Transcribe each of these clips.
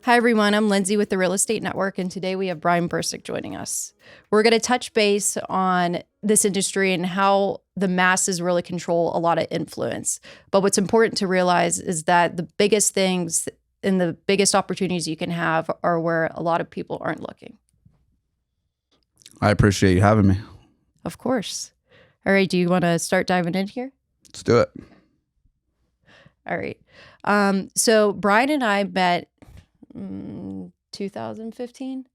Hi, everyone. I'm Lindsay with the Real Estate Network, and today we have Bryan Bercik joining us. We're going to touch base on this industry and how the masses really control a lot of influence. But what's important to realize is that the biggest things and the biggest opportunities you can have are where a lot of people aren't looking. I appreciate you having me. Of course. All right. Do you want to start diving in here? Let's do it. All right. So Bryan and I met 2016.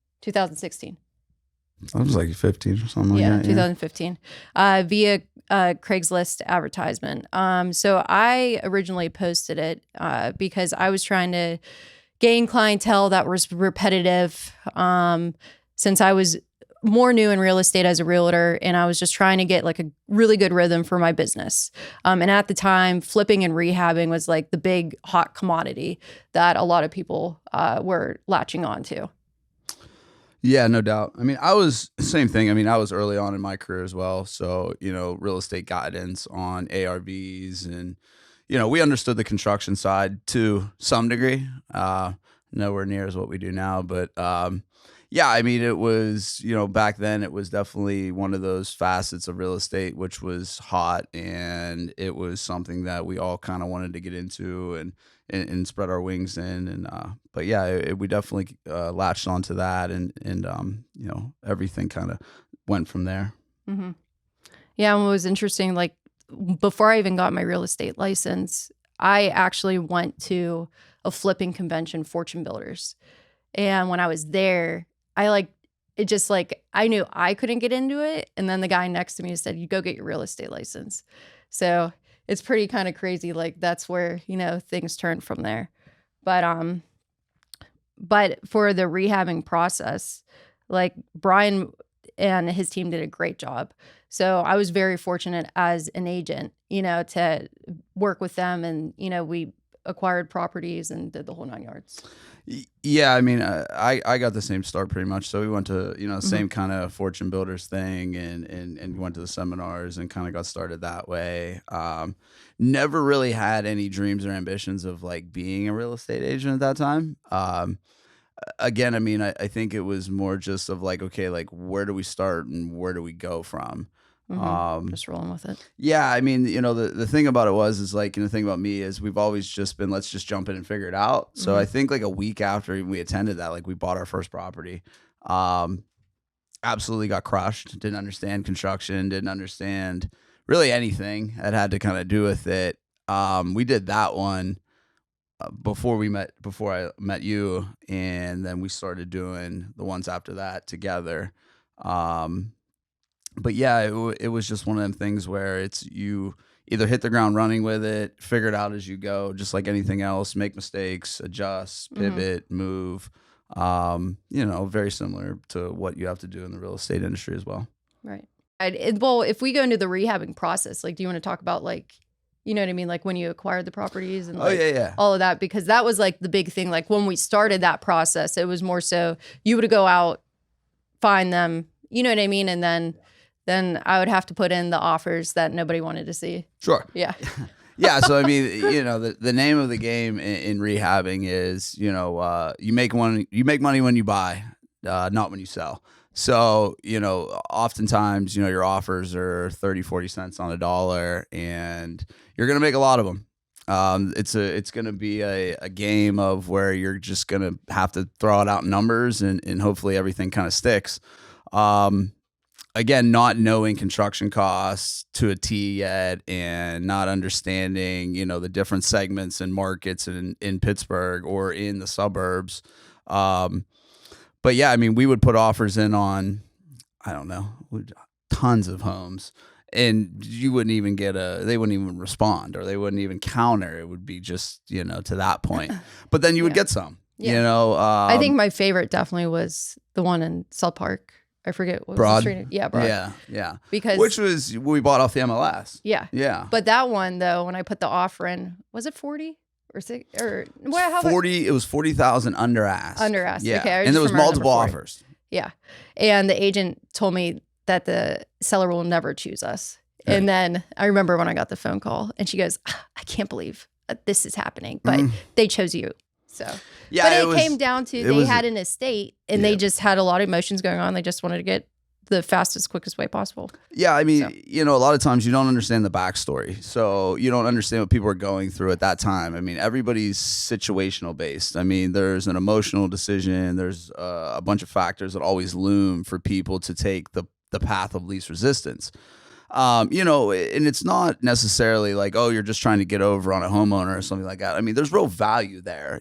I was like 15 or something. Yeah, like that, 2015, via Craigslist advertisement. So I originally posted it because I was trying to gain clientele that was repetitive, since I was more new in real estate as a realtor, and I was just trying to get like a really good rhythm for my business. And at the time, flipping and rehabbing was like the big hot commodity that a lot of people were latching on to. Yeah, no doubt. I mean, I was same thing. I mean, I was early on in my career as well. So, real estate guidance on ARVs and, we understood the construction side to some degree, nowhere near as what we do now. But, yeah, I mean, it was, back then it was definitely one of those facets of real estate, which was hot, and it was something that we all kind of wanted to get into and spread our wings in. And, but yeah, we definitely latched onto that, and everything kind of went from there. Mm-hmm. Yeah. And what was interesting, like before I even got my real estate license, I actually went to a flipping convention, Fortune Builders. And when I was there, I knew I couldn't get into it. And then the guy next to me said, you go get your real estate license. So it's pretty kind of crazy. Like that's where, things turned from there. But for the rehabbing process, like Bryan and his team did a great job. So I was very fortunate as an agent, to work with them, and, we acquired properties and did the whole 9 yards. Yeah, I mean, I got the same start pretty much. So we went to, the same kind of Fortune Builders thing, and went to the seminars and kind of got started that way. Never really had any dreams or ambitions of like being a real estate agent at that time. Again, I mean, I think it was more just of like, okay, like where do we start and where do we go from? Just rolling with it. Yeah, I mean, the thing about it is like, the thing about me is we've always just been, let's just jump in and figure it out. So I think like a week after we attended that, like we bought our first property, absolutely got crushed. Didn't understand construction, didn't understand really anything that had to kind of do with it. We did that one before I met you, and then we started doing the ones after that together. But yeah, it was just one of them things where it's you either hit the ground running with it, figure it out as you go, just like anything else, make mistakes, adjust, pivot, move, very similar to what you have to do in the real estate industry as well. Right. Well, if we go into the rehabbing process, like, do you want to talk about like, you know what I mean? Like when you acquired the properties and like all of that, because that was like the big thing. Like when we started that process, it was more so you would go out, find them, you know what I mean? And then I would have to put in the offers that nobody wanted to see. Sure. Yeah. Yeah. So, I mean, the name of the game in rehabbing is, you make money when you buy, not when you sell. So, oftentimes, your offers are 30, 40 cents on a dollar, and you're going to make a lot of them. It's going to be a game of where you're just going to have to throw it out in numbers, and hopefully everything kind of sticks. Again, not knowing construction costs to a T yet, and not understanding, the different segments and markets in Pittsburgh or in the suburbs. But yeah, I mean, we would put offers in on, I don't know, tons of homes, and you wouldn't even they wouldn't even respond, or they wouldn't even counter. It would be just, to that point. But then you would get some, I think my favorite definitely was the one in South Park. I forget what Broad. was the street. Yeah, Broad. Yeah. Because which was we bought off the MLS. Yeah. Yeah. But that one though, when I put the offer in, was it 40 or 6 or what? 40. It was 40,000 under ask. Under ask. Yeah. Okay. And there was multiple offers. Yeah. And the agent told me that the seller will never choose us. Right. And then I remember when I got the phone call, and she goes, "I can't believe this is happening, but they chose you." So, Yeah, but it came down to they had an estate and they just had a lot of emotions going on. They just wanted to get the fastest, quickest way possible. Yeah, I mean, a lot of times you don't understand the backstory. So you don't understand what people are going through at that time. I mean, everybody's situational based. I mean, there's an emotional decision. There's a bunch of factors that always loom for people to take the path of least resistance. And it's not necessarily like, oh, you're just trying to get over on a homeowner or something like that. I mean, there's real value there.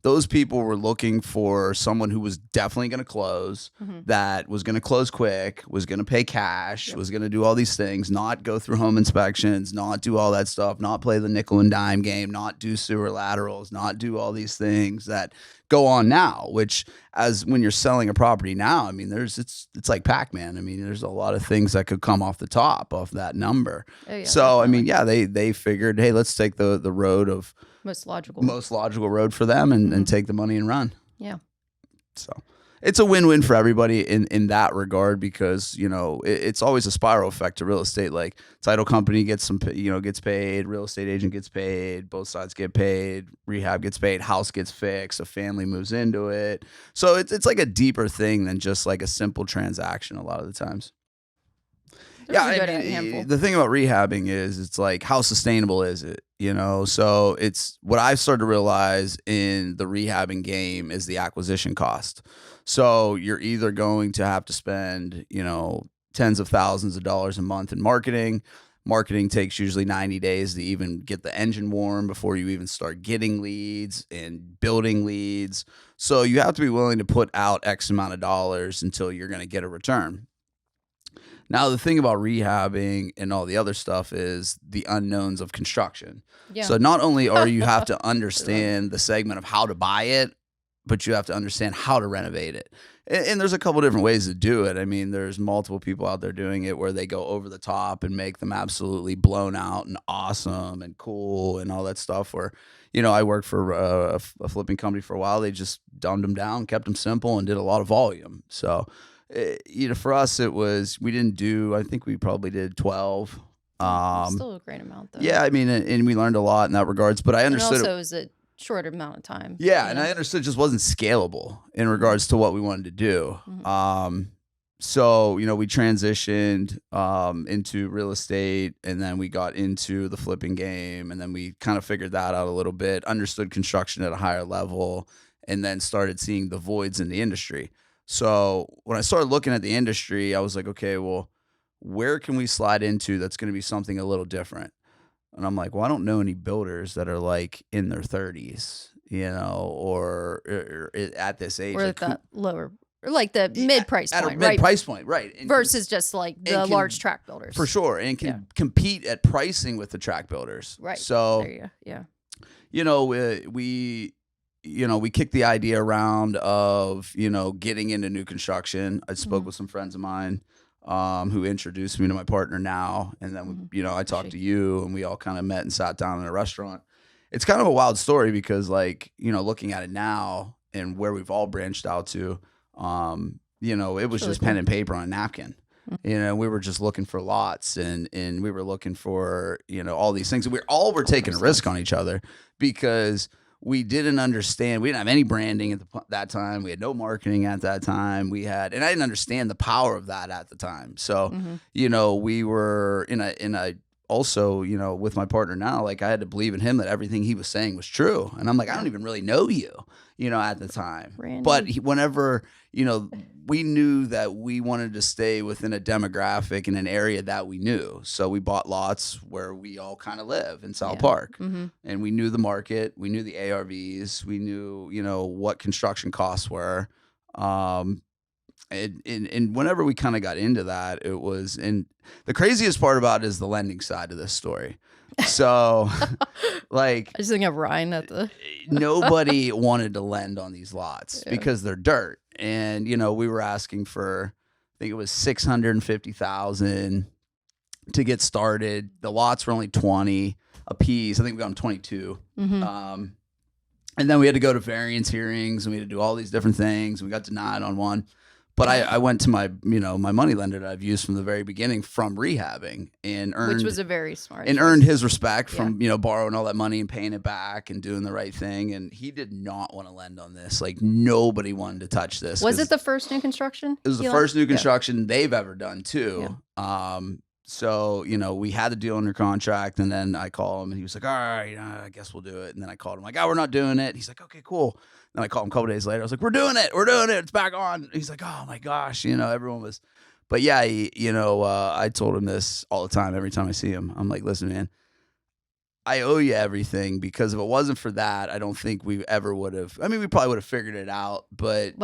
Those people were looking for someone who was definitely going to close, that was going to close quick, was going to pay cash, was going to do all these things, not go through home inspections, not do all that stuff, not play the nickel and dime game, not do sewer laterals, not do all these things that go on now, which as when you're selling a property now, I mean, it's like Pac-Man. I mean, there's a lot of things that could come off the top of that number. Oh, yeah, so, definitely. I mean, yeah, they figured, hey, let's take the road of most logical road for them and take the money and run. Yeah. So it's a win-win for everybody in that regard, because, it's always a spiral effect to real estate. Like title company gets paid, real estate agent gets paid, both sides get paid, rehab gets paid, house gets fixed, a family moves into it. So it's like a deeper thing than just like a simple transaction a lot of the times. The thing about rehabbing is it's like, how sustainable is it? So it's what I've started to realize in the rehabbing game is the acquisition cost. So you're either going to have to spend, tens of thousands of dollars a month in marketing. Marketing takes usually 90 days to even get the engine warm before you even start getting leads and building leads. So you have to be willing to put out X amount of dollars until you're going to get a return. Now, the thing about rehabbing and all the other stuff is the unknowns of construction. Yeah. So not only are you have to understand the segment of how to buy it, but you have to understand how to renovate it. And there's a couple different ways to do it. I mean, there's multiple people out there doing it where they go over the top and make them absolutely blown out and awesome and cool and all that stuff. Where, I worked for a flipping company for a while. They just dumbed them down, kept them simple, and did a lot of volume. So, for us, it was, I think we probably did 12. Still a great amount, though. Yeah, I mean, and we learned a lot in that regards, but I understood. And also, it was a shorter amount of time. Yeah, and I understood it just wasn't scalable in regards to what we wanted to do. So, we transitioned into real estate, and then we got into the flipping game, and then we kind of figured that out a little bit, understood construction at a higher level, and then started seeing the voids in the industry. So when I started looking at the industry, I was like, okay, well, where can we slide into that's going to be something a little different? And I'm like, well, I don't know any builders that are like in their 30s, or at this age. Or at the lower, or like the mid-price point, right? At a mid-price point, right. And versus just like the large tract builders. For sure. And can compete at pricing with the tract builders. Right. So, there you go. Yeah. We kicked the idea around of, getting into new construction. I spoke with some friends of mine who introduced me to my partner now. And then, I talked to you, and we all kind of met and sat down in a restaurant. It's kind of a wild story because, like, looking at it now and where we've all branched out to, it was just pen and paper on a napkin. We were just looking for lots and we were looking for, all these things. And we're taking a risk on each other because we didn't understand. We didn't have any branding at that time. We had no marketing at that time. And I didn't understand the power of that at the time. So, we were in a also, with my partner now, like I had to believe in him that everything he was saying was true. And I'm like, I don't even really know you, at the time. Randy. But whenever, we knew that we wanted to stay within a demographic in an area that we knew. So we bought lots where we all kind of live in South Park. And we knew the market. We knew the ARVs. We knew, what construction costs were. And whenever we kind of got into that, it was, and the craziest part about it is the lending side of this story. So, like, I just think of Ryan at the nobody wanted to lend on these lots because they're dirt. And, we were asking for, I think it was $650,000 to get started. The lots were only 20 a piece. I think we got them 22. And then we had to go to variance hearings and we had to do all these different things. And we got denied on one. But I went to my, my money lender that I've used from the very beginning from rehabbing and earned, which was a very smart and choice. earned his respect from, borrowing all that money and paying it back and doing the right thing. And he did not want to lend on this. Like nobody wanted to touch this. Was it the first new construction? It was the first new construction they've ever done too. Yeah. So, we had the deal under contract, and then I called him and he was like, all right, I guess we'll do it. And then I called him like, we're not doing it. He's like, okay, cool. Then I called him a couple days later. I was like, we're doing it. It's back on. He's like, oh my gosh, everyone was, but yeah, I told him this all the time. Every time I see him, I'm like, listen, man, I owe you everything, because if it wasn't for that, I don't think we ever would have. I mean, we probably would have figured it out, but it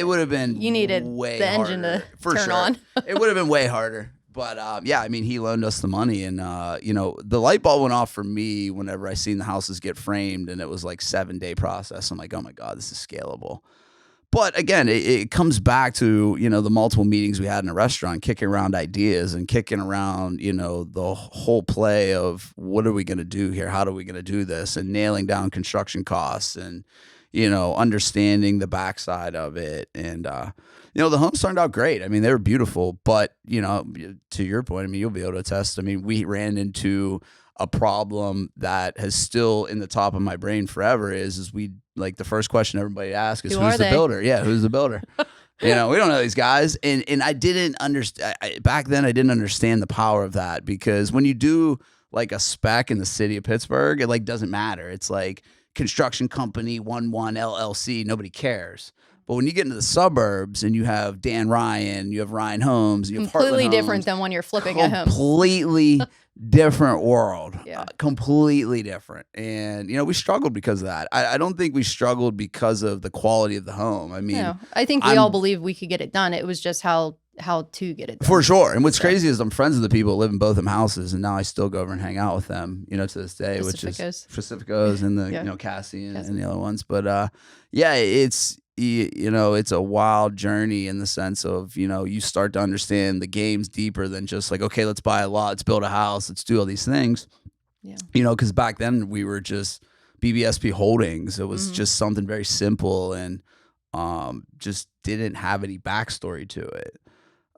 would have been you needed way the engine harder, to turn on. It would have been way harder. But yeah, I mean, he loaned us the money, and the light bulb went off for me whenever I seen the houses get framed, and it was like 7-day process. I'm like, oh my God, this is scalable. But again, it comes back to, the multiple meetings we had in a restaurant, kicking around ideas and kicking around, the whole play of what are we going to do here? How are we going to do this? And nailing down construction costs and, understanding the backside of it. And, the homes turned out great. I mean, they were beautiful, but, to your point, I mean, you'll be able to attest. I mean, we ran into a problem that has still in the top of my brain forever is we, like, the first question everybody asks is, who's the builder? Yeah, who's the builder? We don't know these guys. And I didn't understand, back then I didn't understand the power of that, because when you do like a spec in the city of Pittsburgh, it like doesn't matter. It's like construction company 11 LLC, nobody cares. But when you get into the suburbs and you have Dan Ryan, you have Ryan Homes, you have completely Heartland different Homes, than when you're flipping a home. Completely different world. Yeah. Completely different. And, we struggled because of that. I don't think we struggled because of the quality of the home. I mean, no, I think we all believe we could get it done. It was just how to get it done. For sure. And what's crazy is I'm friends with the people that live in both them houses, and now I still go over and hang out with them, to this day, which is Pacificos and the, Cassie and the other ones. But yeah, it's a wild journey in the sense of, you start to understand the game's deeper than just like, okay, let's buy a lot, let's build a house, let's do all these things. Yeah. Because back then we were just BBSP Holdings. It was just something very simple and just didn't have any backstory to it.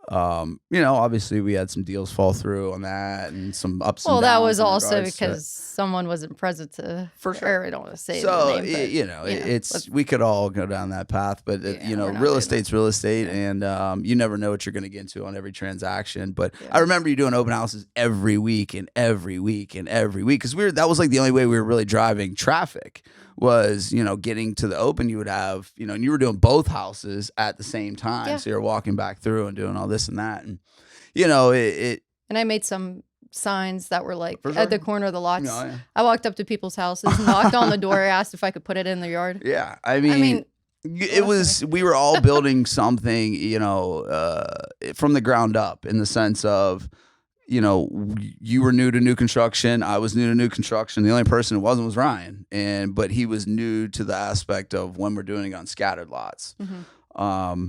Obviously we had some deals fall through on that and some ups and downs. Well, that was also because someone wasn't present to, for sure. I don't want to say so, the name, but, it's, we could all go down that path, but real estate's real estate, and you never know what you're going to get into on every transaction. But I remember you doing open houses every week and every week and every week, because that was like the only way we were really driving traffic was, getting to the open. You would have, and you were doing both houses at the same time. Yeah. So you're walking back through and doing all this and that. And, and I made some signs that were like at the corner of the lots. I walked up to people's houses, knocked on the door, asked if I could put it in their yard. Yeah. I mean we were all building something, from the ground up, in the sense of, you were new to new construction. I was new to new construction. The only person who wasn't was Ryan, but he was new to the aspect of when we're doing it on scattered lots. Right.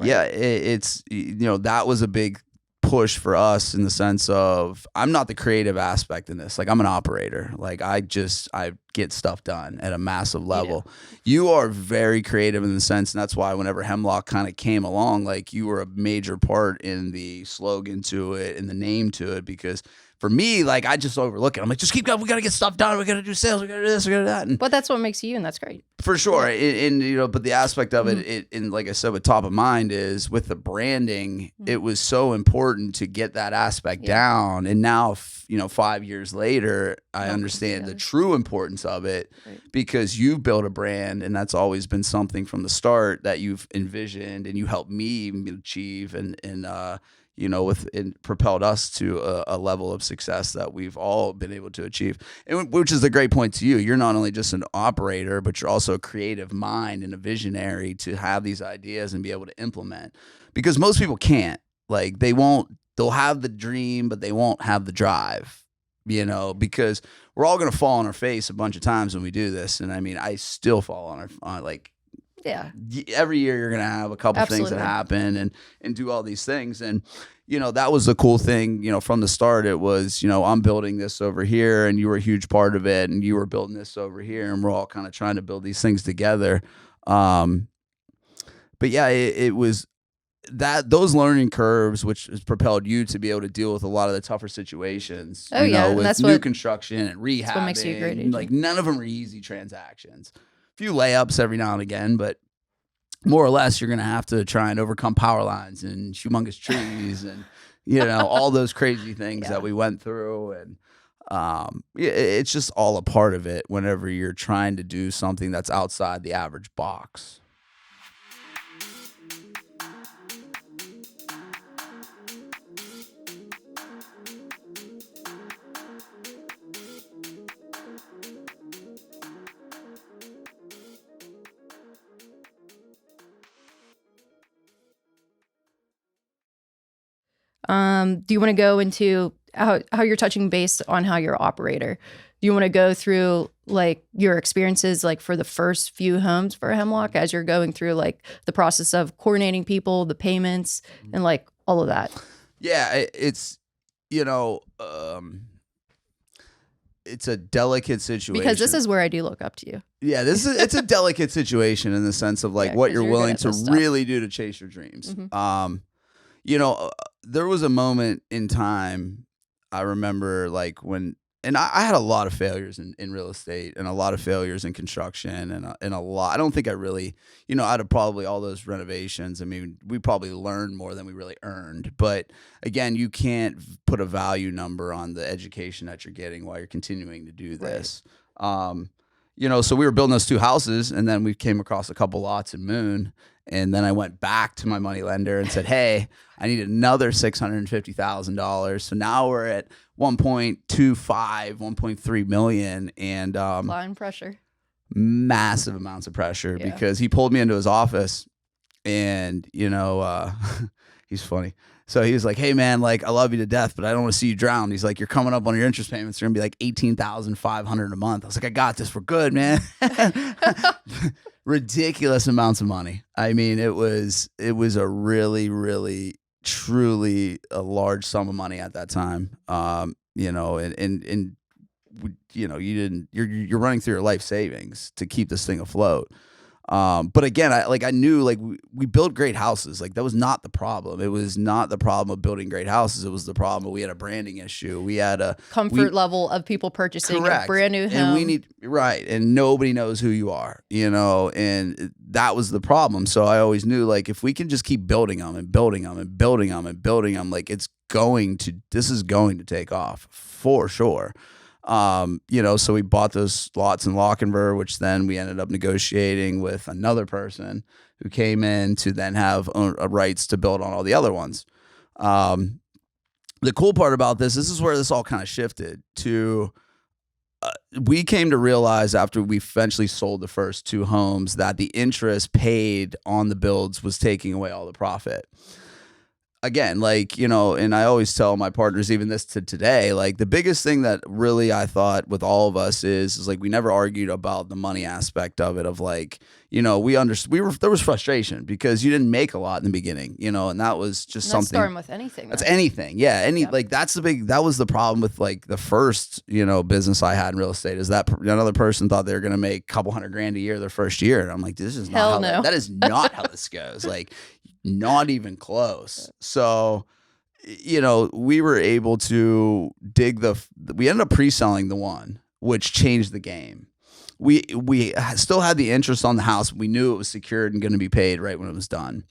Yeah, it's that was a big push for us in the sense of I'm not the creative aspect in this. Like, I'm an operator. Like, I get stuff done at a massive level. You are very creative in the sense, and that's why whenever Hemlock kind of came along, like, you were a major part in the slogan to it and the name to it, because for me, like, I just overlook it. I'm like, just keep going. We got to get stuff done. We got to do sales. We got to do this. We got to do that. But that's what makes you, and that's great. For sure. And but the aspect of it, and like I said, with top of mind is with the branding, it was so important to get that aspect down. And now, 5 years later, I understand the true importance of it, because you've built a brand, and that's always been something from the start that you've envisioned and you helped me achieve, and propelled us to a level of success that we've all been able to achieve. And which is a great point to you. You're not only just an operator, but you're also a creative mind and a visionary to have these ideas and be able to implement, because most people can't. Like, they'll have the dream, but they won't have the drive, because we're all going to fall on our face a bunch of times when we do this. And I mean, I still fall on every year you're going to have a couple things that happen and do all these things. And, that was the cool thing, from the start. It was, I'm building this over here and you were a huge part of it, and you were building this over here, and we're all kind of trying to build these things together. but yeah, it was those learning curves, which has propelled you to be able to deal with a lot of the tougher situations. Oh, yeah, and with that's new what construction and rehabbing. That's what makes you a great Like agent. none of them are easy transactions. A few layups every now and again, but more or less, you're going to have to try and overcome power lines and humongous trees and, all those crazy things Yeah. that we went through. And it's just all a part of it whenever you're trying to do something that's outside the average box. Do you want to go into how you're touching base on how you're an operator? Do you want to go through like your experiences like for the first few homes for Hemlock as you're going through like the process of coordinating people, the payments, and like all of that? Yeah, it's it's a delicate situation Because this is where I do look up to you. Yeah, it's a delicate situation in the sense of like Yeah, what 'cause you're you're willing good at to this stuff. really do to chase your dreams. There was a moment in time I remember like when, and I had a lot of failures in real estate and a lot of failures in construction and a lot. I don't think I really, out of probably all those renovations, I mean, we probably learned more than we really earned. But again, you can't put a value number on the education that you're getting while you're continuing to do this. So we were building those 2 houses, and then we came across a couple lots in Moon, and then I went back to my money lender and said, "Hey, I need another $650,000." So now we're at 1.25, 1.3 million, and Applying pressure. massive amounts of pressure Yeah. because he pulled me into his office, and he's funny. So he was like, "Hey man, like I love you to death, but I don't want to see you drown." He's like, "You're coming up on your interest payments. They're gonna be like $18,500 a month." I was like, "I got this. We're good, man." Ridiculous amounts of money. I mean, it was a really, really, truly a large sum of money at that time. You're running through your life savings to keep this thing afloat. But again, I knew like we built great houses. Like that was not the problem. It was not the problem of building great houses. It was the problem. We had a branding issue. We had a comfort level of people purchasing correct. a brand new home. And we need right. And nobody knows who you are, and that was the problem. So I always knew like if we can just keep building them and building them and building them and building them, like this is going to take off for sure. So we bought those lots in Lochinver, which then we ended up negotiating with another person who came in to then have rights to build on all the other ones. The cool part about this is where this all kind of shifted to, we came to realize after we eventually sold the first 2 homes that the interest paid on the builds was taking away all the profit. Again, like, and I always tell my partners, even this to today, like the biggest thing that really I thought with all of us is like, we never argued about the money aspect of it, of like, there was frustration because you didn't make a lot in the beginning, and that was just And that's something. starting with anything. That's though. anything. Yeah. Like that was the problem with like the first, business I had in real estate is that another person thought they were going to make a couple $100,000 a year their first year. And I'm like, this is Hell not how no. that is not how this goes. Like, not even close. So, we were able to we ended up pre-selling the one, which changed the game. We still had the interest on the house. We knew it was secured and going to be paid right when it was done.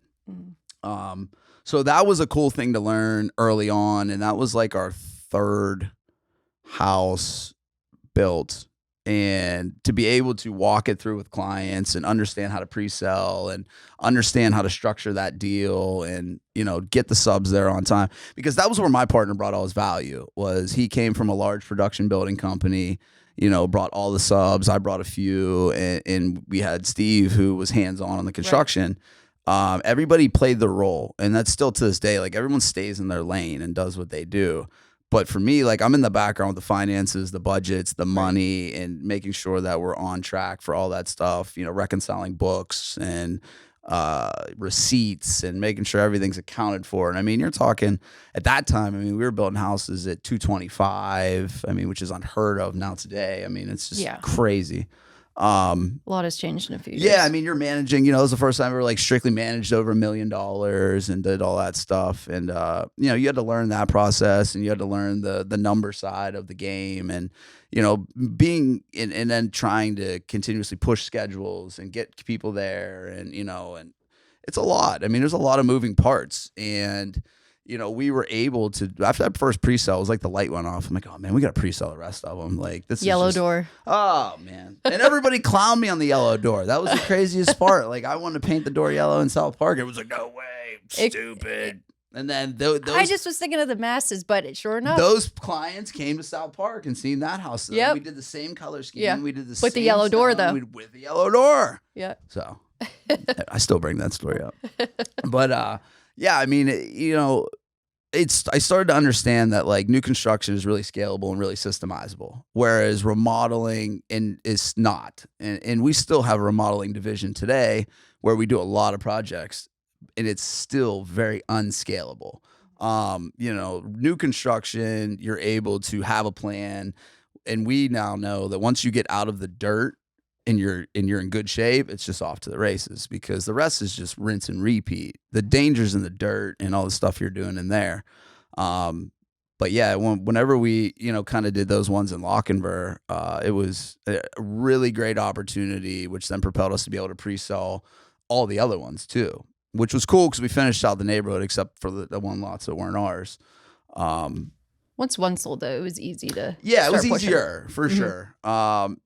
So that was a cool thing to learn early on. And that was like our 3rd house built. And to be able to walk it through with clients and understand how to pre-sell and understand how to structure that deal and, get the subs there on time, because that was where my partner brought all his value. Was he came from a large production building company, brought all the subs. I brought a few, and we had Steve who was hands-on the construction. Right. Everybody played the role, and that's still to this day, like everyone stays in their lane and does what they do. But for me, like I'm in the background with the finances, the budgets, the money, and making sure that we're on track for all that stuff, reconciling books and receipts and making sure everything's accounted for. And I mean, you're talking at that time, I mean, we were building houses at 225, I mean, which is unheard of now today. I mean, it's just crazy. A lot has changed in a few years. Yeah, I mean, you're managing, it was the first time we were like strictly managed over $1 million and did all that stuff. And, you had to learn that process, and you had to learn the number side of the game, and, being and then trying to continuously push schedules and get people there. And, and it's a lot. I mean, there's a lot of moving parts. And, we were able to, after that first pre-sale, it was like the light went off. I'm like, oh man, we got to pre-sell the rest of them. Like, this yellow is just, door. Oh man. And everybody clowned me on the yellow door. That was the craziest part. Like, I wanted to paint the door yellow in South Park. It was like, no way, stupid. And then those, I just was thinking of the masses, but sure enough, those clients came to South Park and seen that house. Yep. We did the same color scheme. Yeah. We did the with same the yellow door, though. with the yellow door. Yeah. So I still bring that story up. But yeah, I mean, I started to understand that like new construction is really scalable and really systemizable, whereas remodeling is not. And we still have a remodeling division today where we do a lot of projects, and it's still very unscalable. New construction, you're able to have a plan, and we now know that once you get out of the dirt and you're in good shape, it's just off to the races, because the rest is just rinse and repeat. The dangers in the dirt and all the stuff you're doing in there. But yeah, whenever we, kind of did those ones in Lochinver, it was a really great opportunity, which then propelled us to be able to pre-sell all the other ones too, which was cool because we finished out the neighborhood except for the one lots that weren't ours. Once one sold, though, it was easy to it was pushing. easier for sure. But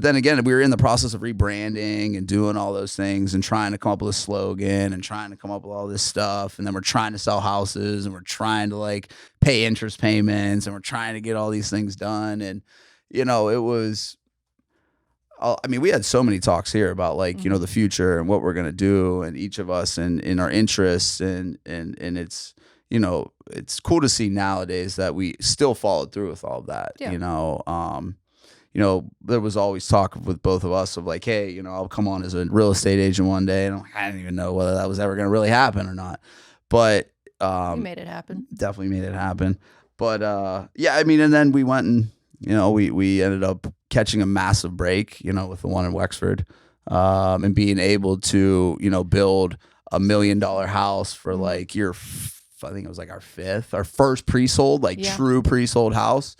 then again, we were in the process of rebranding and doing all those things and trying to come up with a slogan and trying to come up with all this stuff. And then we're trying to sell houses, and we're trying to like pay interest payments, and we're trying to get all these things done. And, it was, we had so many talks here about like, the future and what we're going to do, and each of us and in our interests, and it's, it's cool to see nowadays that we still followed through with all of that. Yeah. There was always talk with both of us of like, hey, I'll come on as a real estate agent one day, and I didn't even know whether that was ever going to really happen or not. But you made it happen. Definitely made it happen. But and then we went and we ended up catching a massive break, with the one in Wexford, and being able to build $1 million house for like I think it was like our first pre-sold, like true pre-sold house,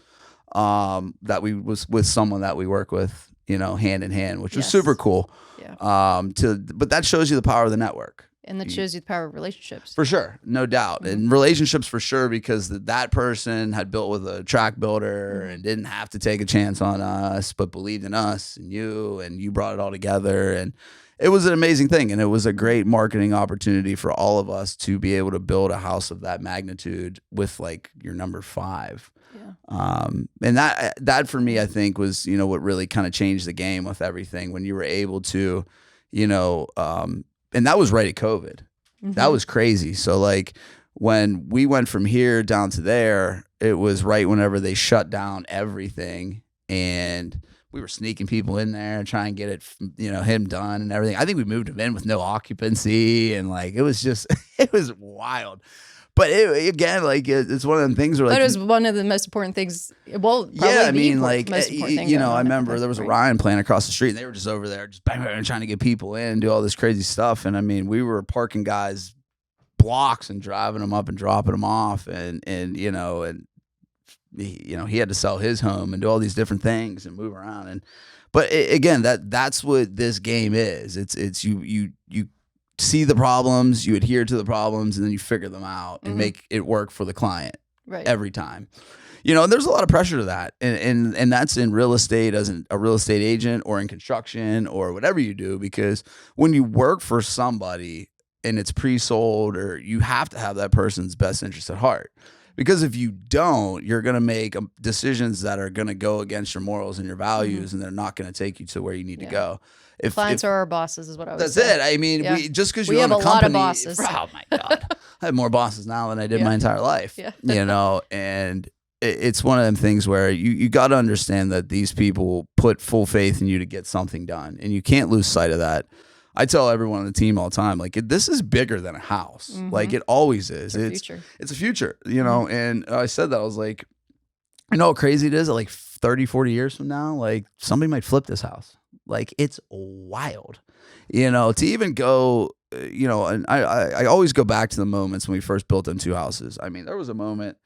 that we was with someone that we work with, hand in hand, which was super cool. Yeah. But that shows you the power of the network. And that shows you the power of relationships. For sure. No doubt. Mm-hmm. And relationships for sure, because that person had built with a track builder and didn't have to take a chance on us, but believed in us and you brought it all together. And it was an amazing thing. And it was a great marketing opportunity for all of us to be able to build a house of that magnitude with like your number 5. Yeah. And that for me, I think was, what really kind of changed the game with everything, when you were able to, and that was right at COVID. Mm-hmm. That was crazy. So like when we went from here down to there, it was right whenever they shut down everything, and we were sneaking people in there and trying to get it, him done and everything. I think we moved him in with no occupancy, and like, it was just, it was wild. But it's one of them things where like, but it was one of the most important things. Well, yeah, I mean, like, I remember there was a Ryan plant across the street, and they were just over there just bang, bang, trying to get people in and do all this crazy stuff. And I mean, we were parking guys blocks and driving them up and dropping them off, and he had to sell his home and do all these different things and move around. But again, that's what this game is. It's you see the problems, you adhere to the problems, and then you figure them out and make it work for the client every time. And there's a lot of pressure to that. And that's in real estate as a real estate agent, or in construction, or whatever you do, because when you work for somebody and it's pre-sold, or you have to have that person's best interest at heart. Because if you don't, you're going to make decisions that are going to go against your morals and your values, and they're not going to take you to where you need to go. Clients are our bosses, is what I was That's saying. it. I mean, just because you have own a company, lot of bosses. Oh my God, I have more bosses now than I did my entire life. Yeah. And it's one of them things where you got to understand that these people put full faith in you to get something done, and you can't lose sight of that. I tell everyone on the team all the time, like, this is bigger than a house. Mm-hmm. Like, it always is. It's a future, and I said that. I was like, how crazy it is that like 30, 40 years from now, like, somebody might flip this house. Like, it's wild, to even go, and I always go back to the moments when we first built them 2 houses. I mean, there was a moment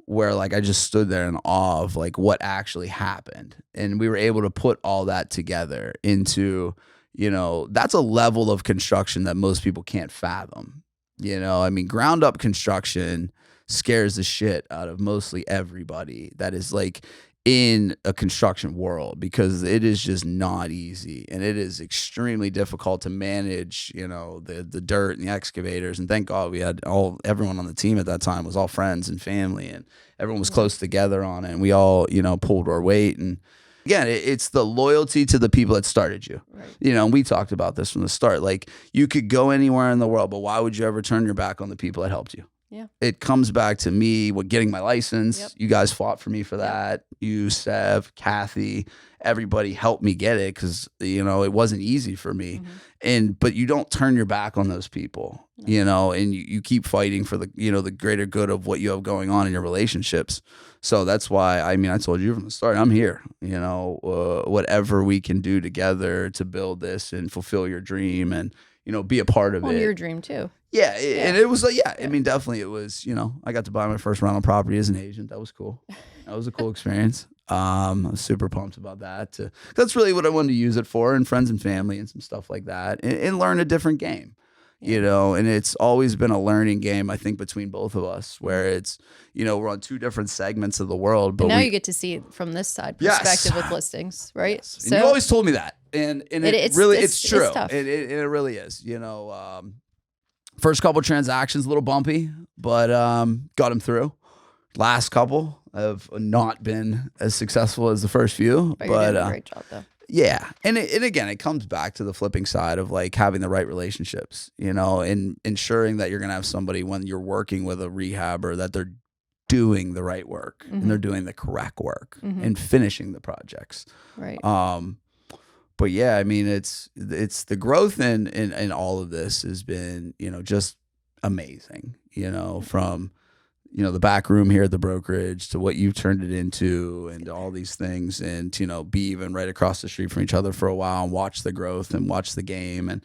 where like I just stood there in awe of like what actually happened. And we were able to put all that together into, that's a level of construction that most people can't fathom. I mean, ground up construction scares the shit out of mostly everybody that is like in a construction world, because it is just not easy, and it is extremely difficult to manage, the dirt and the excavators. And thank God we had everyone on the team at that time was all friends and family, and everyone was close together on it, and we all, pulled our weight. And again, it's the loyalty to the people that started you. Right. And we talked about this from the start. Like, you could go anywhere in the world, but why would you ever turn your back on the people that helped you? Yeah. It comes back to me with getting my license. Yep. You guys fought for me for that. Yep. You, Sev, Kathy, everybody helped me get it, because, it wasn't easy for me. Mm-hmm. But you don't turn your back on those people, and you keep fighting for the greater good of what you have going on in your relationships. So that's why, I told you from the start, I'm here, whatever we can do together to build this and fulfill your dream and, be a part of it. Your dream too. Yeah, and it was like, definitely it was, I got to buy my first rental property as an agent. That was cool. That was a cool experience. I was super pumped about that. That's really what I wanted to use it for, and friends and family and some stuff like that, and learn a different game, and it's always been a learning game, I think, between both of us, where it's, we're on 2 different segments of the world. But now you get to see it from this side perspective with listings, right? Yes. So, and you always told me that. And it's true. It's it really is, first couple transactions, a little bumpy, but got them through. Last couple have not been as successful as the first few. But you're doing a great job, though. Yeah. And again, it comes back to the flipping side of like having the right relationships, and ensuring that you're going to have somebody when you're working with a rehabber that they're doing the right work, and they're doing the correct work, and finishing the projects. Right. But yeah, it's the growth in all of this has been, just amazing, from, the back room here at the brokerage to what you've turned it into, and all these things, and to, be even right across the street from each other for a while and watch the growth and watch the game. And,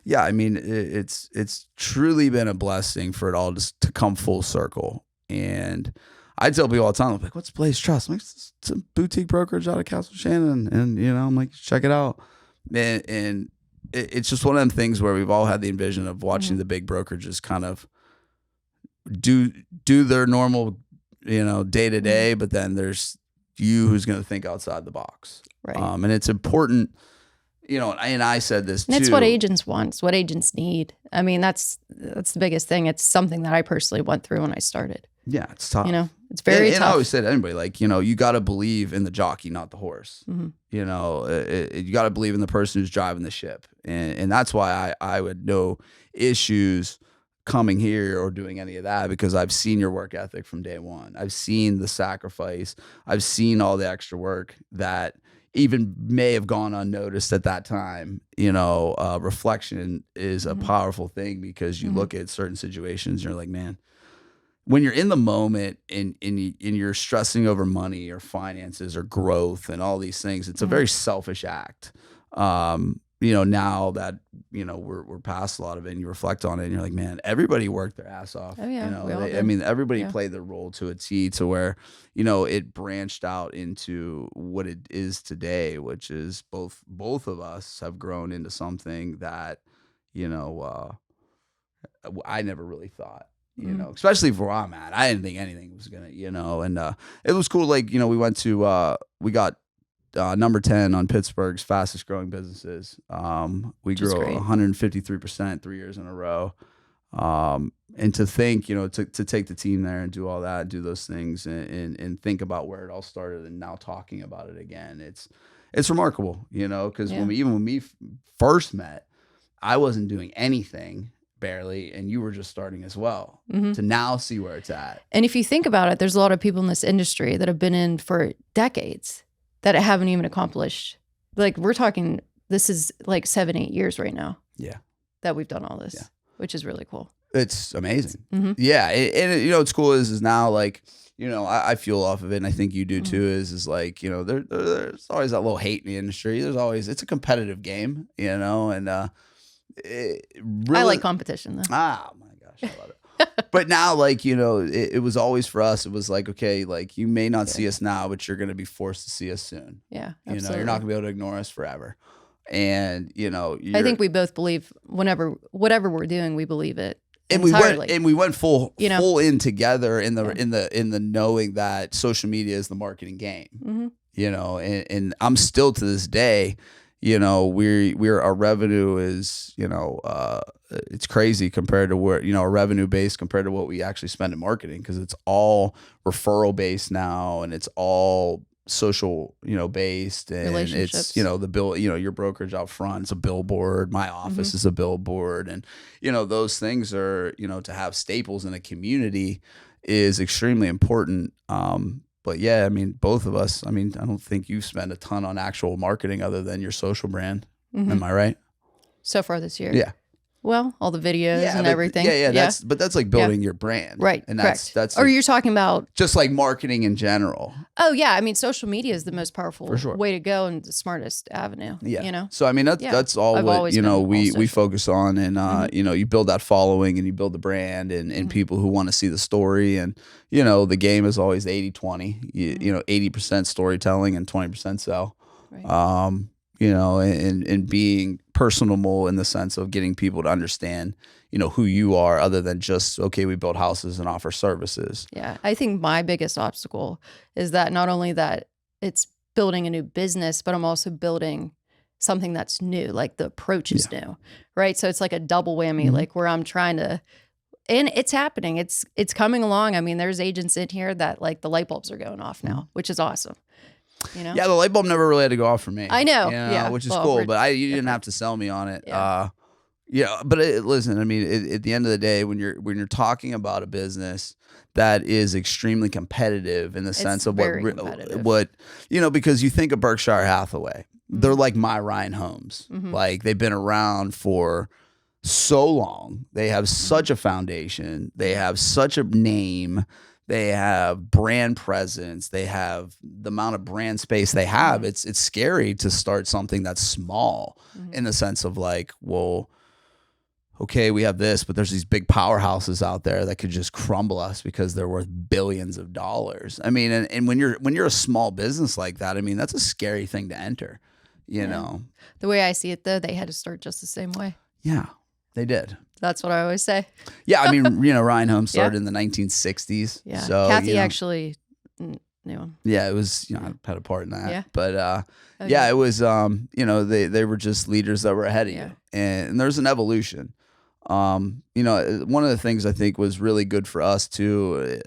it's truly been a blessing for it all just to come full circle. And I tell people all the time, I'm like, what's Blaze Trust? I'm like, it's a boutique brokerage out of Castle Shannon. And, I'm like, check it out. And it's just one of them things where we've all had the envision of watching the big brokerages kind of do their normal, day to day, but then there's you who's going to think outside the box. Right. And it's important, and I said this too. And it's what agents want. It's what agents need. That's the biggest thing. It's something that I personally went through when I started. Yeah, it's tough. It's very tough. And I always say to anybody, like, you got to believe in the jockey, not the horse. Mm-hmm. You got to believe in the person who's driving the ship. And that's why I would no issues coming here or doing any of that, because I've seen your work ethic from day one. I've seen the sacrifice. I've seen all the extra work that even may have gone unnoticed at that time. Reflection is a powerful thing, because you look at certain situations and you're like, man, when you're in the moment and you're stressing over money or finances or growth and all these things, it's a very selfish act. Now that, we're past a lot of it, and you reflect on it and you're like, man, everybody worked their ass off. Oh, yeah, everybody played their role to a T, to where, it branched out into what it is today, which is both of us have grown into something that, I never really thought. Especially for where I'm at. I didn't think anything was going to, and it was cool. Like, we went to, we got number 10 on Pittsburgh's fastest growing businesses. We grew 153% 3 years in a row. And to think, to take the team there and do all that, do those things, and think about where it all started, and now talking about it again, it's remarkable, because when we first met, I wasn't doing anything. Barely, and you were just starting as well, to now see where it's at. And if you think about it, there's a lot of people in this industry that have been in for decades that haven't even accomplished. Like, we're talking, this is like 7-8 years right now. Yeah. That we've done all this, which is really cool. It's amazing. Mm-hmm. Yeah. And you know, what's cool is now like, you know, I fuel off of it, and I think you do too, is like, you know, there's always that little hate in the industry. It's a competitive game, you know, and it really, I like competition though. Ah, my gosh, I love it. But now, like, you know, it was always for us, it was like, okay, like you may not see us now, but you're going to be forced to see us soon. Yeah, You know, absolutely. you're not going to be able to ignore us forever. And, you know, I think we both believe whatever we're doing, we believe it. And entirely. we went full in together in Yeah. the knowing that social media is the marketing game. Mm-hmm. You know, and I'm still to this day, you know, we're our revenue is, you know, it's crazy compared to where, you know, our revenue base compared to what we actually spend in marketing, because it's all referral based now, and it's all social, you know, based, and it's, you know, the bill, you know, your brokerage out front, it's a billboard, my office is a billboard, and you know, those things are, you know, to have staples in a community is extremely important. But yeah, I mean, both of us, I mean, I don't think you spend a ton on actual marketing other than your social brand. Am I right? So far this year. Yeah. Well, all the videos and but, everything. Yeah. That's like building your brand. Right. And correct. that's or like, you're talking about just like marketing in general. Oh yeah, I mean, social media is the most powerful For sure. way to go and the smartest avenue. Yeah. You know. So I mean, that's all I've what, always you know, been we all focus on, and you know, you build that following and you build the brand, and people who want to see the story, and you know, the game is always 80-20. You know, 80% storytelling and 20% sell. Right. You know, and being personable in the sense of getting people to understand, you know, who you are, other than just, okay, we build houses and offer services. Yeah. I think my biggest obstacle is that not only that it's building a new business, but I'm also building something that's new, like the approach is new, right? So it's like a double whammy, like where I'm trying to, and it's happening. It's coming along. I mean, there's agents in here that like the light bulbs are going off now, which is awesome. You know? Yeah, the light bulb never really had to go off for me. I know. You know, which is cool, but you didn't have to sell me on it. Yeah, but listen, I mean, at the end of the day, when you're talking about a business that is extremely competitive in the sense of what you know, because you think of Berkshire Hathaway, they're like my Ryan Homes, like they've been around for so long, they have such a foundation, they have such a name. They have brand presence. They have the amount of brand space they have. It's scary to start something that's small in the sense of like, well, okay, we have this, but there's these big powerhouses out there that could just crumble us because they're worth billions of dollars. I mean, and when you're a small business like that, I mean, that's a scary thing to enter, you know. The way I see it though, they had to start just the same way. Yeah, they did. That's what I always say. Yeah, I mean, you know, Ryan Homes started in the 1960s. Yeah, so, Kathy you know, actually knew him. Yeah, it was, you know, I had a part in that. Yeah. But yeah, it was, you know, they were just leaders that were ahead of you. And there's an evolution. You know, one of the things I think was really good for us too,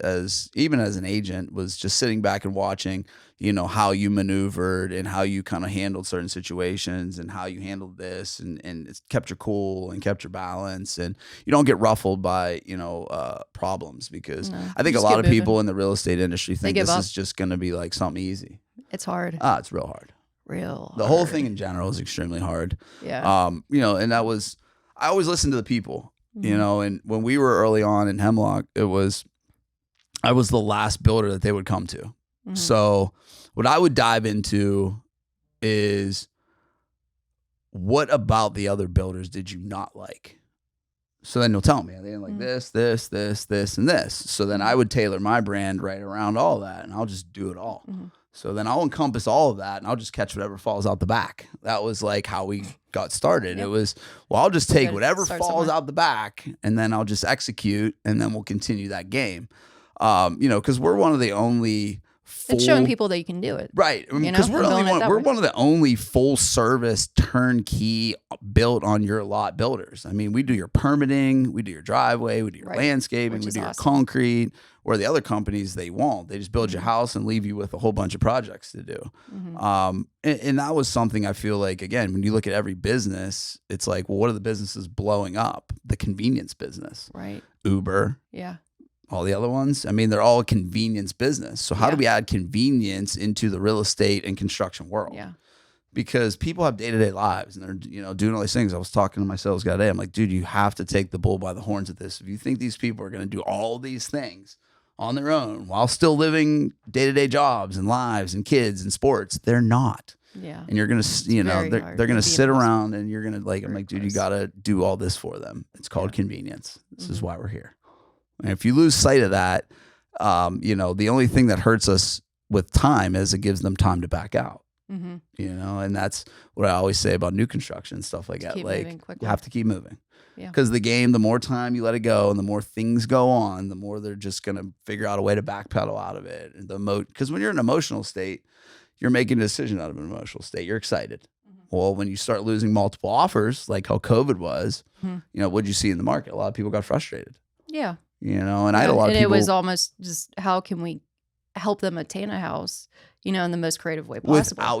even as an agent, was just sitting back and watching, you know, how you maneuvered and how you kind of handled certain situations and how you handled this and it's kept your cool and kept your balance, and you don't get ruffled by, you know, problems, because I think a lot of people in the real estate industry think this is just going to be like something easy. It's hard. It's real hard. The whole thing in general is extremely hard. Yeah. You know, and I always listen to the people, you know, and when we were early on in Hemlock, I was the last builder that they would come to. So what I would dive into is, what about the other builders did you not like? So then they'll tell me, they didn't like this, and this. So then I would tailor my brand right around all that, and I'll just do it all. So then I'll encompass all of that, and I'll just catch whatever falls out the back. That was like how we got started. It was, well, I'll just take whatever falls out the back, and then I'll just execute, and then we'll continue that game. You know, because we're one of the only it's showing people that you can do it. Right. Because we're one of the only full service turnkey built on your lot builders. I mean, we do your permitting, we do your driveway, we do your landscaping, we do your concrete, where the other companies, they won't. They just build your house and leave you with a whole bunch of projects to do. And that was something I feel like, again, when you look at every business, it's like, well, what are the businesses blowing up? The convenience business. Right. Uber. Yeah. All the other ones, I mean, they're all a convenience business. So how do we add convenience into the real estate and construction world? Yeah. because people have day-to-day lives and they're, you know, doing all these things. I was talking to my sales guy today. I'm like, dude, you have to take the bull by the horns at this. If you think these people are going to do all these things on their own while still living day-to-day jobs and lives and kids and sports, they're not. Yeah. And you're going to, you know, they're going to sit around and you're going to like, I'm like, dude, you got to do all this for them. It's called convenience. This is why we're here. And if you lose sight of that, you know, the only thing that hurts us with time is it gives them time to back out. You know, and that's what I always say about new construction and stuff like that. Like, you have to keep moving. Because the game, the more time you let it go and the more things go on, the more they're just going to figure out a way to backpedal out of it. And because when you're in an emotional state, you're making a decision out of an emotional state. You're excited. Well, when you start losing multiple offers, like how COVID was, you know, what'd you see in the market? A lot of people got frustrated. Yeah. You know, and I had a lot of people. And it was almost just, how can we help them attain a house, you know, in the most creative way possible?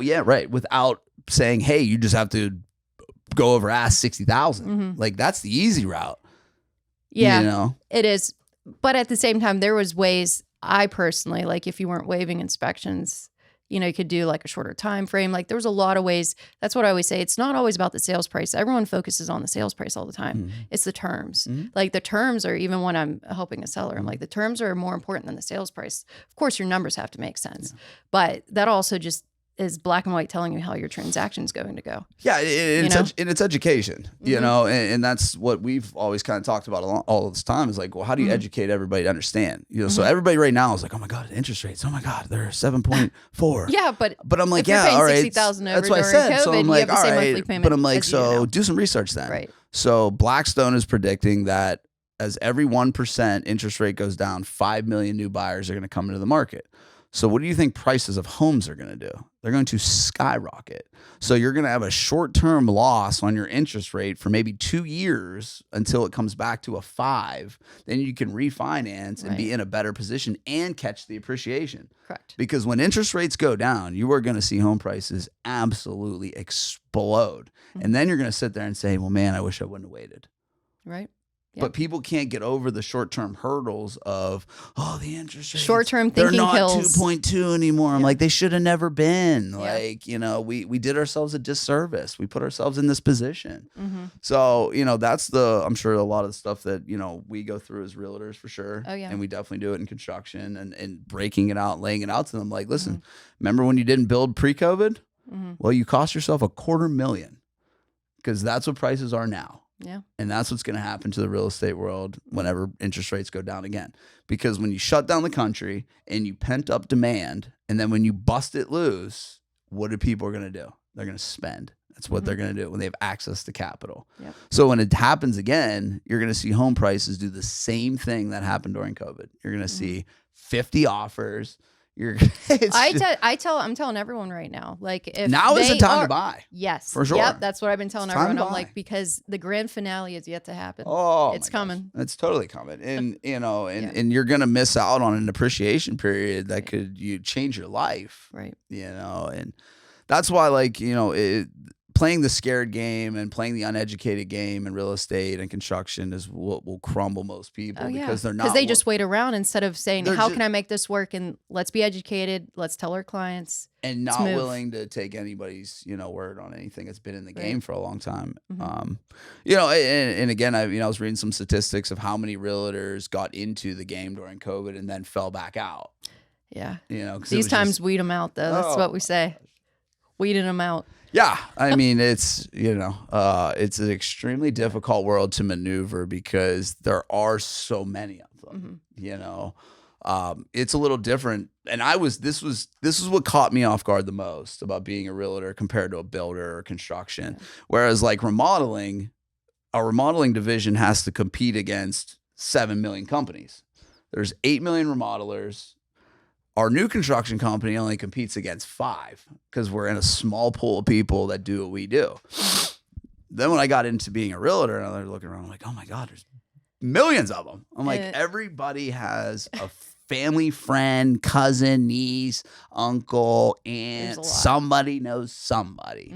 Without saying, hey, you just have to go over ask 60,000. Like, that's the easy route. Yeah, you know? It is. But at the same time, there was ways I personally, like if you weren't waiving inspections, you know, you could do like a shorter time frame. Like there was a lot of ways. That's what I always say. It's not always about the sales price. Everyone focuses on the sales price all the time. It's the terms. Like the terms are, even when I'm helping a seller, I'm like, the terms are more important than the sales price. Of course, your numbers have to make sense. But that also just is black and white telling you how your transaction's going to go. Yeah, it's education, you know, and that's what we've always kind of talked about all this time is like, well, how do you educate everybody to understand? You know, so everybody right now is like, oh my God, interest rates, oh my God, they're 7.4. Yeah, but I'm like, if you're paying all right. $60,000 That's what I said. COVID, so I'm like, all right, but I'm like, so do some research then. Right. So Blackstone is predicting that as every 1% interest rate goes down, 5 million new buyers are going to come into the market. So what do you think prices of homes are going to do? They're going to skyrocket. So you're going to have a short-term loss on your interest rate for maybe 2 years until it comes back to a 5. Then you can refinance and be in a better position and catch the appreciation. Correct. Because when interest rates go down, you are going to see home prices absolutely explode. And then you're going to sit there and say, well, man, I wish I wouldn't have waited. Right. Yep. But people can't get over the short-term hurdles of, oh, the interest rates. Short-term thinking kills. They're not 2.2 anymore. I'm like, they should have never been. Like, you know, we did ourselves a disservice. We put ourselves in this position. So, you know, that's I'm sure a lot of the stuff that, you know, we go through as realtors for sure. Oh, yeah. And we definitely do it in construction and breaking it out, laying it out to them. Like, listen, remember when you didn't build pre-COVID? Well, you cost yourself $250,000 because that's what prices are now. Yeah. And that's what's going to happen to the real estate world whenever interest rates go down again. Because when you shut down the country and you pent up demand, and then when you bust it loose, what do people are going to do? They're going to spend. That's what they're going to do when they have access to capital. Yep. So when it happens again, you're going to see home prices do the same thing that happened during COVID. You're going to see 50 offers. I'm telling everyone right now, like if now is the time to buy. Yes, for sure. Yep, that's what I've been telling everyone. I'm like, because the grand finale is yet to happen. Oh, it's coming. It's totally coming, and you know, and you're gonna miss out on an appreciation period that could change your life, right? You know, and that's why, like, you know, playing the scared game and playing the uneducated game in real estate and construction is what will crumble most people because they're not. Because they just wait around instead of saying, how can I make this work? And let's be educated. Let's tell our clients. And not willing to take anybody's, you know, word on anything that's been in the game for a long time. You know, and again, I was reading some statistics of how many realtors got into the game during COVID and then fell back out. Yeah. You know, these times weed them out though. That's what we say. Weeding them out. Yeah, I mean, it's, you know, it's an extremely difficult world to maneuver because there are so many of them. You know, it's a little different, and this is what caught me off guard the most about being a realtor compared to a builder or construction. Whereas like remodeling, our remodeling division has to compete against 7 million companies. There's 8 million remodelers. Our new construction company only competes against 5 because we're in a small pool of people that do what we do. Then when I got into being a realtor and I was looking around, I'm like, oh my God, there's millions of them. I'm like, everybody has a family, friend, cousin, niece, uncle, aunt, somebody knows somebody.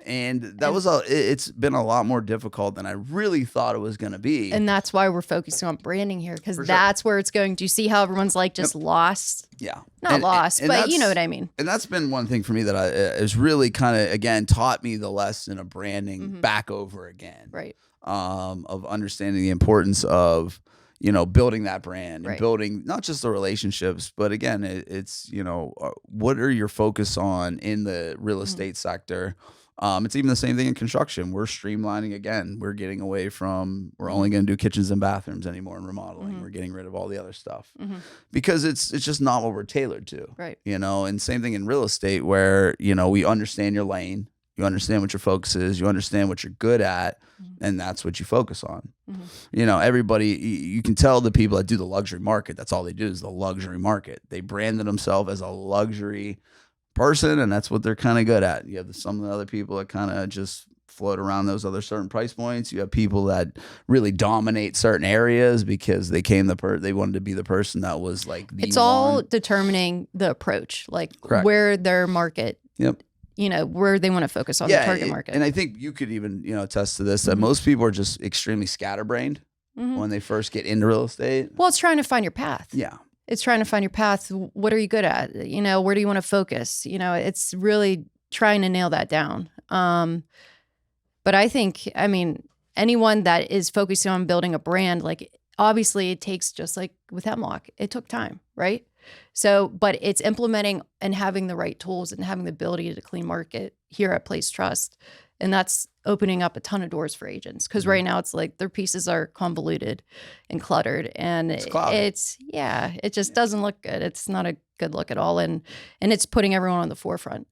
And that it's been a lot more difficult than I really thought it was going to be. And that's why we're focusing on branding here, because that's where it's going. Do you see how everyone's like just lost? Yeah. Not lost, but you know what I mean. And that's been one thing for me that has really kind of, again, taught me the lesson of branding back over again. Right. Of understanding the importance of, building that brand and building not just the relationships, but again, it's, what are your focus on in the real estate sector? It's even the same thing in construction. We're streamlining again. We're getting away from, we're only going to do kitchens and bathrooms anymore in remodeling. We're getting rid of all the other stuff because it's just not what we're tailored to. Right. And same thing in real estate where, we understand your lane. You understand what your focus is. You understand what you're good at, and that's what you focus on. Everybody, you can tell the people that do the luxury market, that's all they do is the luxury market. They branded themselves as a luxury person, and that's what they're kind of good at. You have some of the other people that kind of just float around those other certain price points. You have people that really dominate certain areas because they they wanted to be the person that was like the It's all determining the approach, like where their market. Yep. Where they want to focus on the target market. And I think you could even, attest to this, that most people are just extremely scatterbrained when they first get into real estate. Well, it's trying to find your path. Yeah. It's trying to find your path. What are you good at? Where do you want to focus? It's really trying to nail that down. But I think, anyone that is focusing on building a brand, like obviously it takes, just like with Hemlock, it took time, right? So, but it's implementing and having the right tools and having the ability to clean market here at Place Trust. And that's opening up a ton of doors for agents. Because right now it's like their pieces are convoluted and cluttered. And it just doesn't look good. It's not a good look at all. And it's putting everyone on the forefront.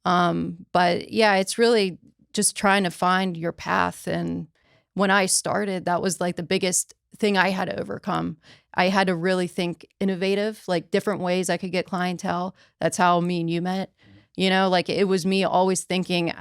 But yeah, it's really just trying to find your path. And when I started, that was like the biggest thing I had to overcome. I had to really think innovative, like different ways I could get clientele. That's how me and you met. Like it was me always thinking,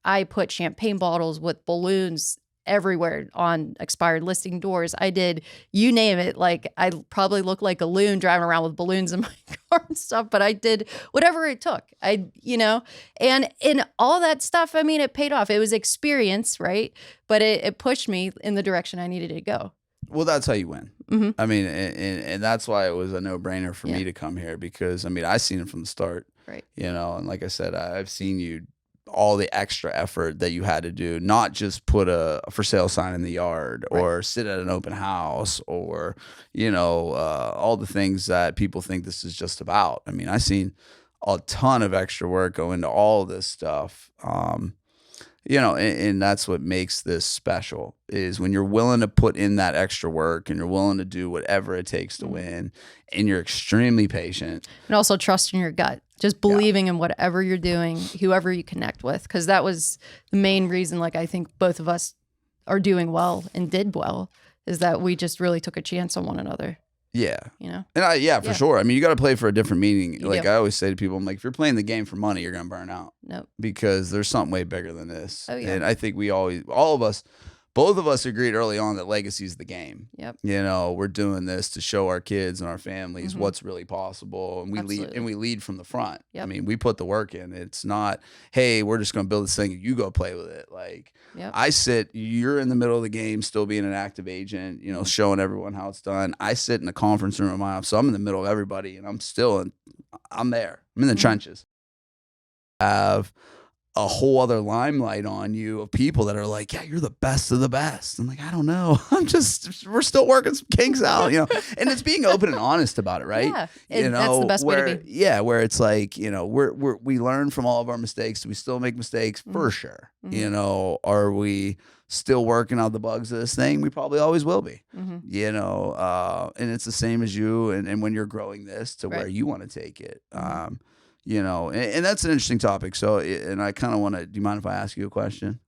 I put champagne bottles with balloons everywhere on expired listing doors. I did, you name it. Like I probably look like a loon driving around with balloons in my car and stuff, but I did whatever it took. And in all that stuff, it paid off. It was experience, right? But it pushed me in the direction I needed to go. Well, that's how you win. And that's why it was a no-brainer for me to come here because, I seen it from the start. Right. And like I said, I've seen you, all the extra effort that you had to do, not just put a for sale sign in the yard or sit at an open house or, all the things that people think this is just about. I seen a ton of extra work go into all of this stuff. And that's what makes this special is when you're willing to put in that extra work and you're willing to do whatever it takes to win and you're extremely patient. And also trusting your gut, just believing in whatever you're doing, whoever you connect with. Because that was the main reason, like I think both of us are doing well and did well, is that we just really took a chance on one another. Yeah. And for sure. You got to play for a different meaning. Like I always say to people, I'm like, if you're playing the game for money, you're going to burn out. Nope. Because there's something way bigger than this. Oh, yeah. And I think both of us agreed early on that legacy is the game. Yep. We're doing this to show our kids and our families what's really possible. And we lead from the front. Yep. We put the work in. It's not, hey, we're just going to build this thing and you go play with it. Like you're in the middle of the game, still being an active agent, showing everyone how it's done. I sit in the conference room in my office. So I'm in the middle of everybody and I'm there. I'm in the trenches. Have a whole other limelight on you of people that are like, yeah, you're the best of the best. I'm like, I don't know. We're still working some kinks out, and it's being open and honest about it. Right. Yeah. That's the best way to be. Yeah. Where it's like, we learn from all of our mistakes. Do we still make mistakes? For sure. Are we still working out the bugs of this thing? We probably always will be, and it's the same as you. And when you're growing this to where you want to take it, and that's an interesting topic. So, and I kind of want to, do you mind if I ask you a question?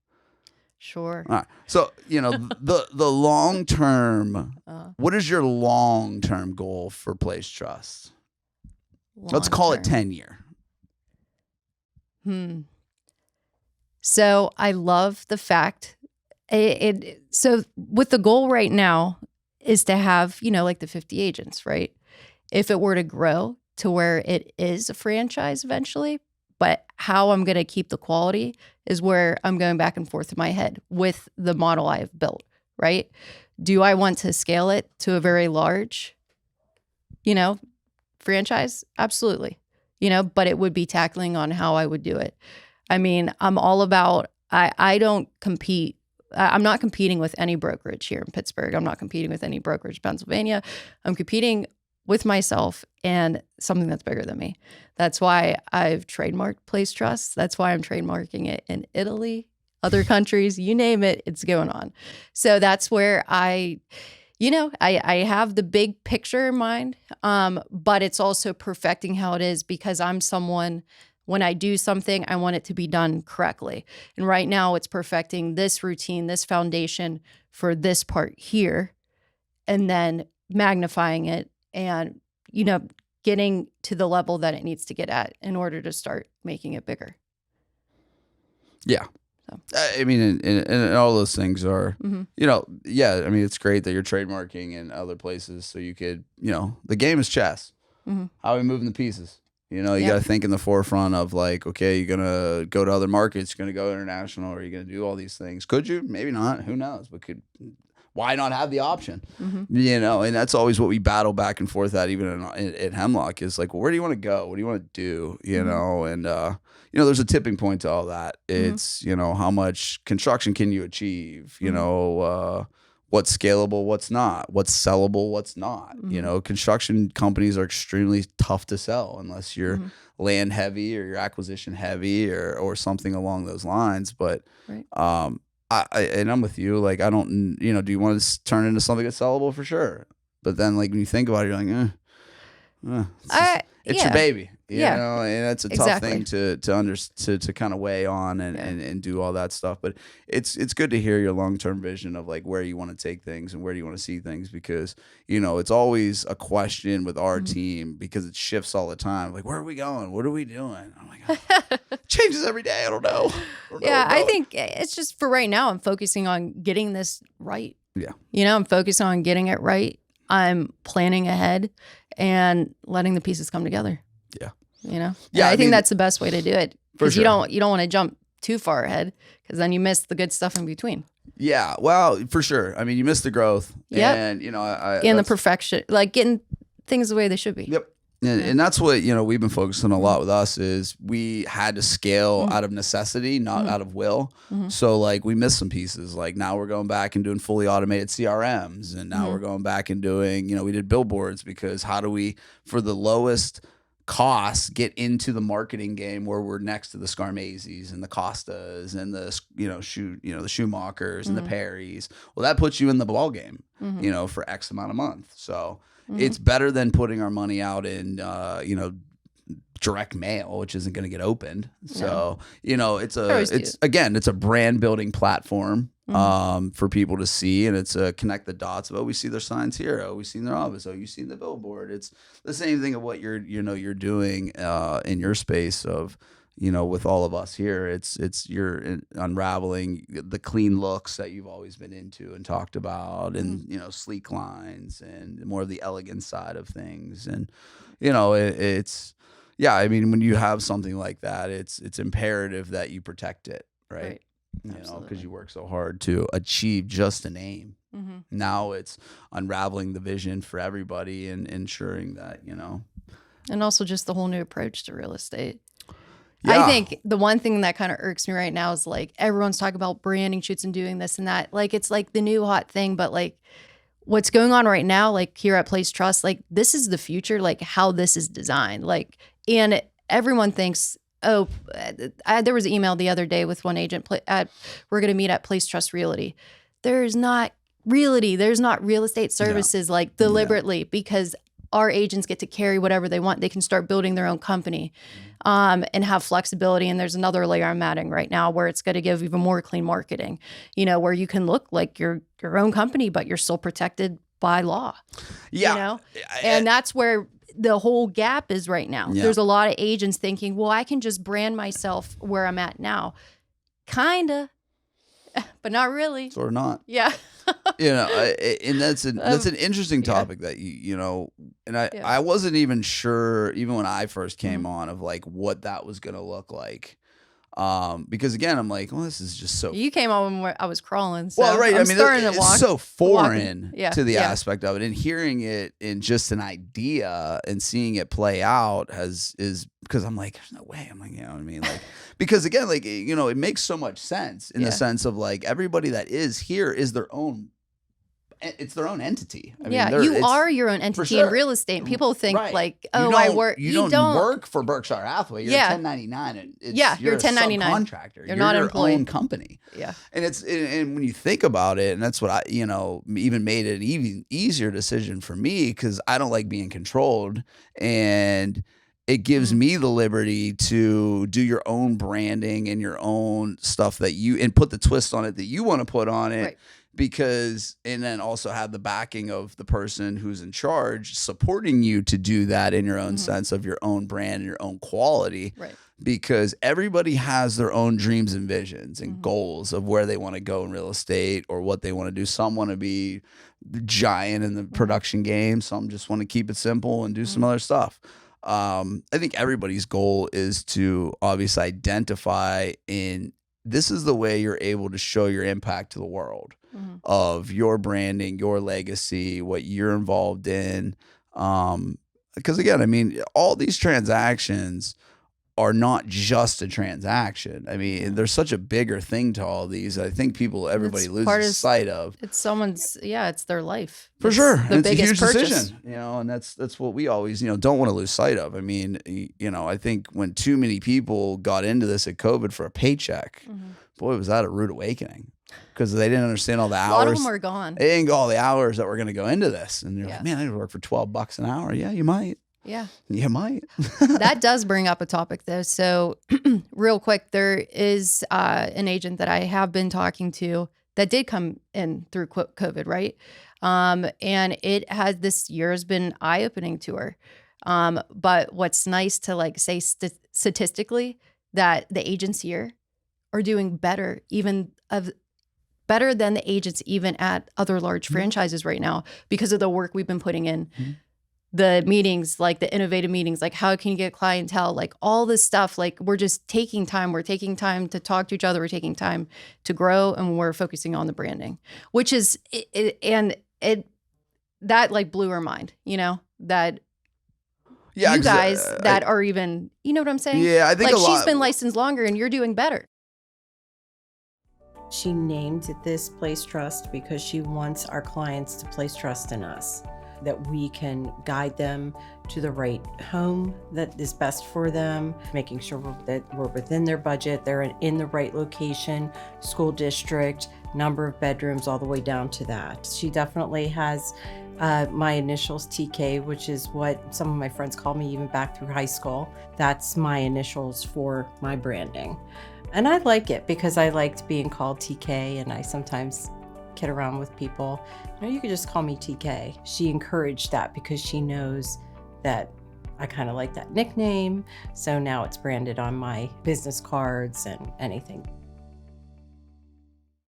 Sure. All right. So, the long-term, what is your long-term goal for Place Trust? Let's call it 10-year. So I love the fact so with the goal right now is to have, like the 50 agents, right? if it were to grow to where it is a franchise eventually. But how I'm going to keep the quality is where I'm going back and forth in my head with the model I have built, right? Do I want to scale it to a very large, franchise? Absolutely. But it would be tackling on how I would do it. I mean, I'm all about, I don't compete. I'm not competing with any brokerage here in Pittsburgh. I'm not competing with any brokerage in Pennsylvania. I'm competing with myself and something that's bigger than me. That's why I've trademarked Place Trust. That's why I'm trademarking it in Italy, other countries, you name it, it's going on. So that's where I have the big picture in mind, but it's also perfecting how it is, because I'm someone, when I do something, I want it to be done correctly. And right now it's perfecting this routine, this foundation for this part here, and then magnifying it and, getting to the level that it needs to get at in order to start making it bigger. Yeah. So. I mean, and all those things are, yeah, I mean, it's great that you're trademarking in other places so you could, the game is chess. Mm-hmm. How are we moving the pieces? You got to think in the forefront of like, okay, you're going to go to other markets, you're going to go international, or you're going to do all these things. Could you? Maybe not. Who knows? But why not have the option? Mm-hmm. And that's always what we battle back and forth at, even at Hemlock, is like, well, where do you want to go? What do you want to do? And, there's a tipping point to all that. It's, how much construction can you achieve? What's scalable, what's not, what's sellable, what's not. Construction companies are extremely tough to sell unless you're land heavy or you're acquisition heavy or something along those lines. But, right. And I'm with you. Like, I don't, do you want to turn into something that's sellable? For sure. But then, like, when you think about it, you're like, it's your baby. You know, and that's a tough thing to kind of weigh on and do all that stuff. But it's good to hear your long-term vision of like where you want to take things and where do you want to see things, because, it's always a question with our team because it shifts all the time. Like, where are we going? What are we doing? I'm like, it changes every day. I don't know. I think it's just for right now, I'm focusing on getting this right. Yeah. I'm focused on getting it right. I'm planning ahead and letting the pieces come together. Yeah. I think that's the best way to do it, because sure. you don't want to jump too far ahead, because then you miss the good stuff in between. Yeah, well, for sure. I mean, you miss the growth, and and the perfection, like getting things the way they should be. Yep. And that's what we've been focusing a lot with us, is we had to scale out of necessity, not out of will. So like we missed some pieces. Like now we're going back and doing fully automated CRMs, and now we're going back and doing we did billboards, because how do we, for the lowest costs, get into the marketing game where we're next to the Scarmazis and the Costas and the the Schumachers and the Perrys. Well, that puts you in the ball game, for X amount of month. So it's better than putting our money out in direct mail, which isn't going to get opened. So it's a brand building platform for people to see, and it's a connect the dots of, oh, we see their signs here, oh, we seen their office, oh, you seen the billboard. It's the same thing of what you're doing in your space of with all of us here. It's you're unraveling the clean looks that you've always been into and talked about, and sleek lines and more of the elegant side of things. And it's I mean, when you have something like that, it's imperative that you protect it, right? Because you work so hard to achieve just a name. Now it's unraveling the vision for everybody and ensuring that and also just the whole new approach to real estate. I think the one thing that kind of irks me right now is like everyone's talking about branding shoots and doing this and that. Like it's like the new hot thing, but like what's going on right now, like here at Place Trust, like this is the future, like how this is designed. Like, and everyone thinks, oh, there was an email the other day with one agent, we're going to meet at Place Trust Realty. There's not realty. There's not real estate services like deliberately because our agents get to carry whatever they want. They can start building their own company and have flexibility. And there's another layer I'm adding right now where it's going to give even more clean marketing, where you can look like your own company, but you're still protected by law. And that's where the whole gap is right now. There's a lot of agents thinking, well, I can just brand myself where I'm at now. Kinda, but not really. Or not. Yeah. And that's an interesting topic that and I wasn't even sure even when I first came on of like what that was going to look like. Because again, I'm like, well, this is just so. You came on when I was crawling. So well, right. I'm starting to it's walk, so foreign to the aspect of it, and hearing it in just an idea and seeing it play out is because I'm like, there's no way. I'm like, you know what I mean? Like, because again, like, it makes so much sense in the sense of like everybody that is here is their own. It's their own entity. I mean, you are your own entity in real estate. People think like, oh, I work. You don't work for Berkshire Hathaway. You're 1099. And you're a 1099 contractor. You're not your employed. Own company. Yeah. And and when you think about it, and that's what I, even made it an even easier decision for me because I don't like being controlled, and it gives me the liberty to do your own branding and your own stuff and put the twist on it that you want to put on it. Right. And then also have the backing of the person who's in charge supporting you to do that in your own sense of your own brand and your own quality. Right. Because everybody has their own dreams and visions and goals of where they want to go in real estate or what they want to do. Some want to be the giant in the production game. Some just want to keep it simple and do some other stuff. I think everybody's goal is to obviously identify this is the way you're able to show your impact to the world of your branding, your legacy, what you're involved in. Because again, I mean, all these transactions are not just a transaction. I mean, there's such a bigger thing to all these. I think everybody loses sight of. It's someone's, it's their life. For sure. The it's biggest a huge purchase. decision, and that's what we always, don't want to lose sight of. I mean, I think when too many people got into this at COVID for a paycheck, boy, was that a rude awakening. Because they didn't understand all the hours. A lot of them are gone. They didn't go all the hours that were going to go into this. And you're like, man, I could work for $12 an hour. Yeah, you might. Yeah. You might. That does bring up a topic, though. So real quick, there is an agent that I have been talking to that did come in through COVID, right? And this year has been eye-opening to her. But what's nice to say statistically that the agents here are doing better, better than the agents even at other large franchises right now because of the work we've been putting in. The meetings, like the innovative meetings, like how can you get clientele, like all this stuff, like we're just taking time. We're taking time to talk to each other. We're taking time to grow, and we're focusing on the branding, which is, that like blew her mind, that you guys that are even, you know what I'm saying? Yeah, I think like she's been licensed longer and you're doing better. She named this Place Trust because she wants our clients to place trust in us, that we can guide them to the right home that is best for them, making sure that we're within their budget, they're in the right location, school district, number of bedrooms, all the way down to that. She definitely has my initials TK, which is what some of my friends call me even back through high school. That's my initials for my branding. And I like it because I liked being called TK, and I sometimes kid around with people. You could just call me TK. She encouraged that because she knows that I kind of like that nickname. So now it's branded on my business cards and anything.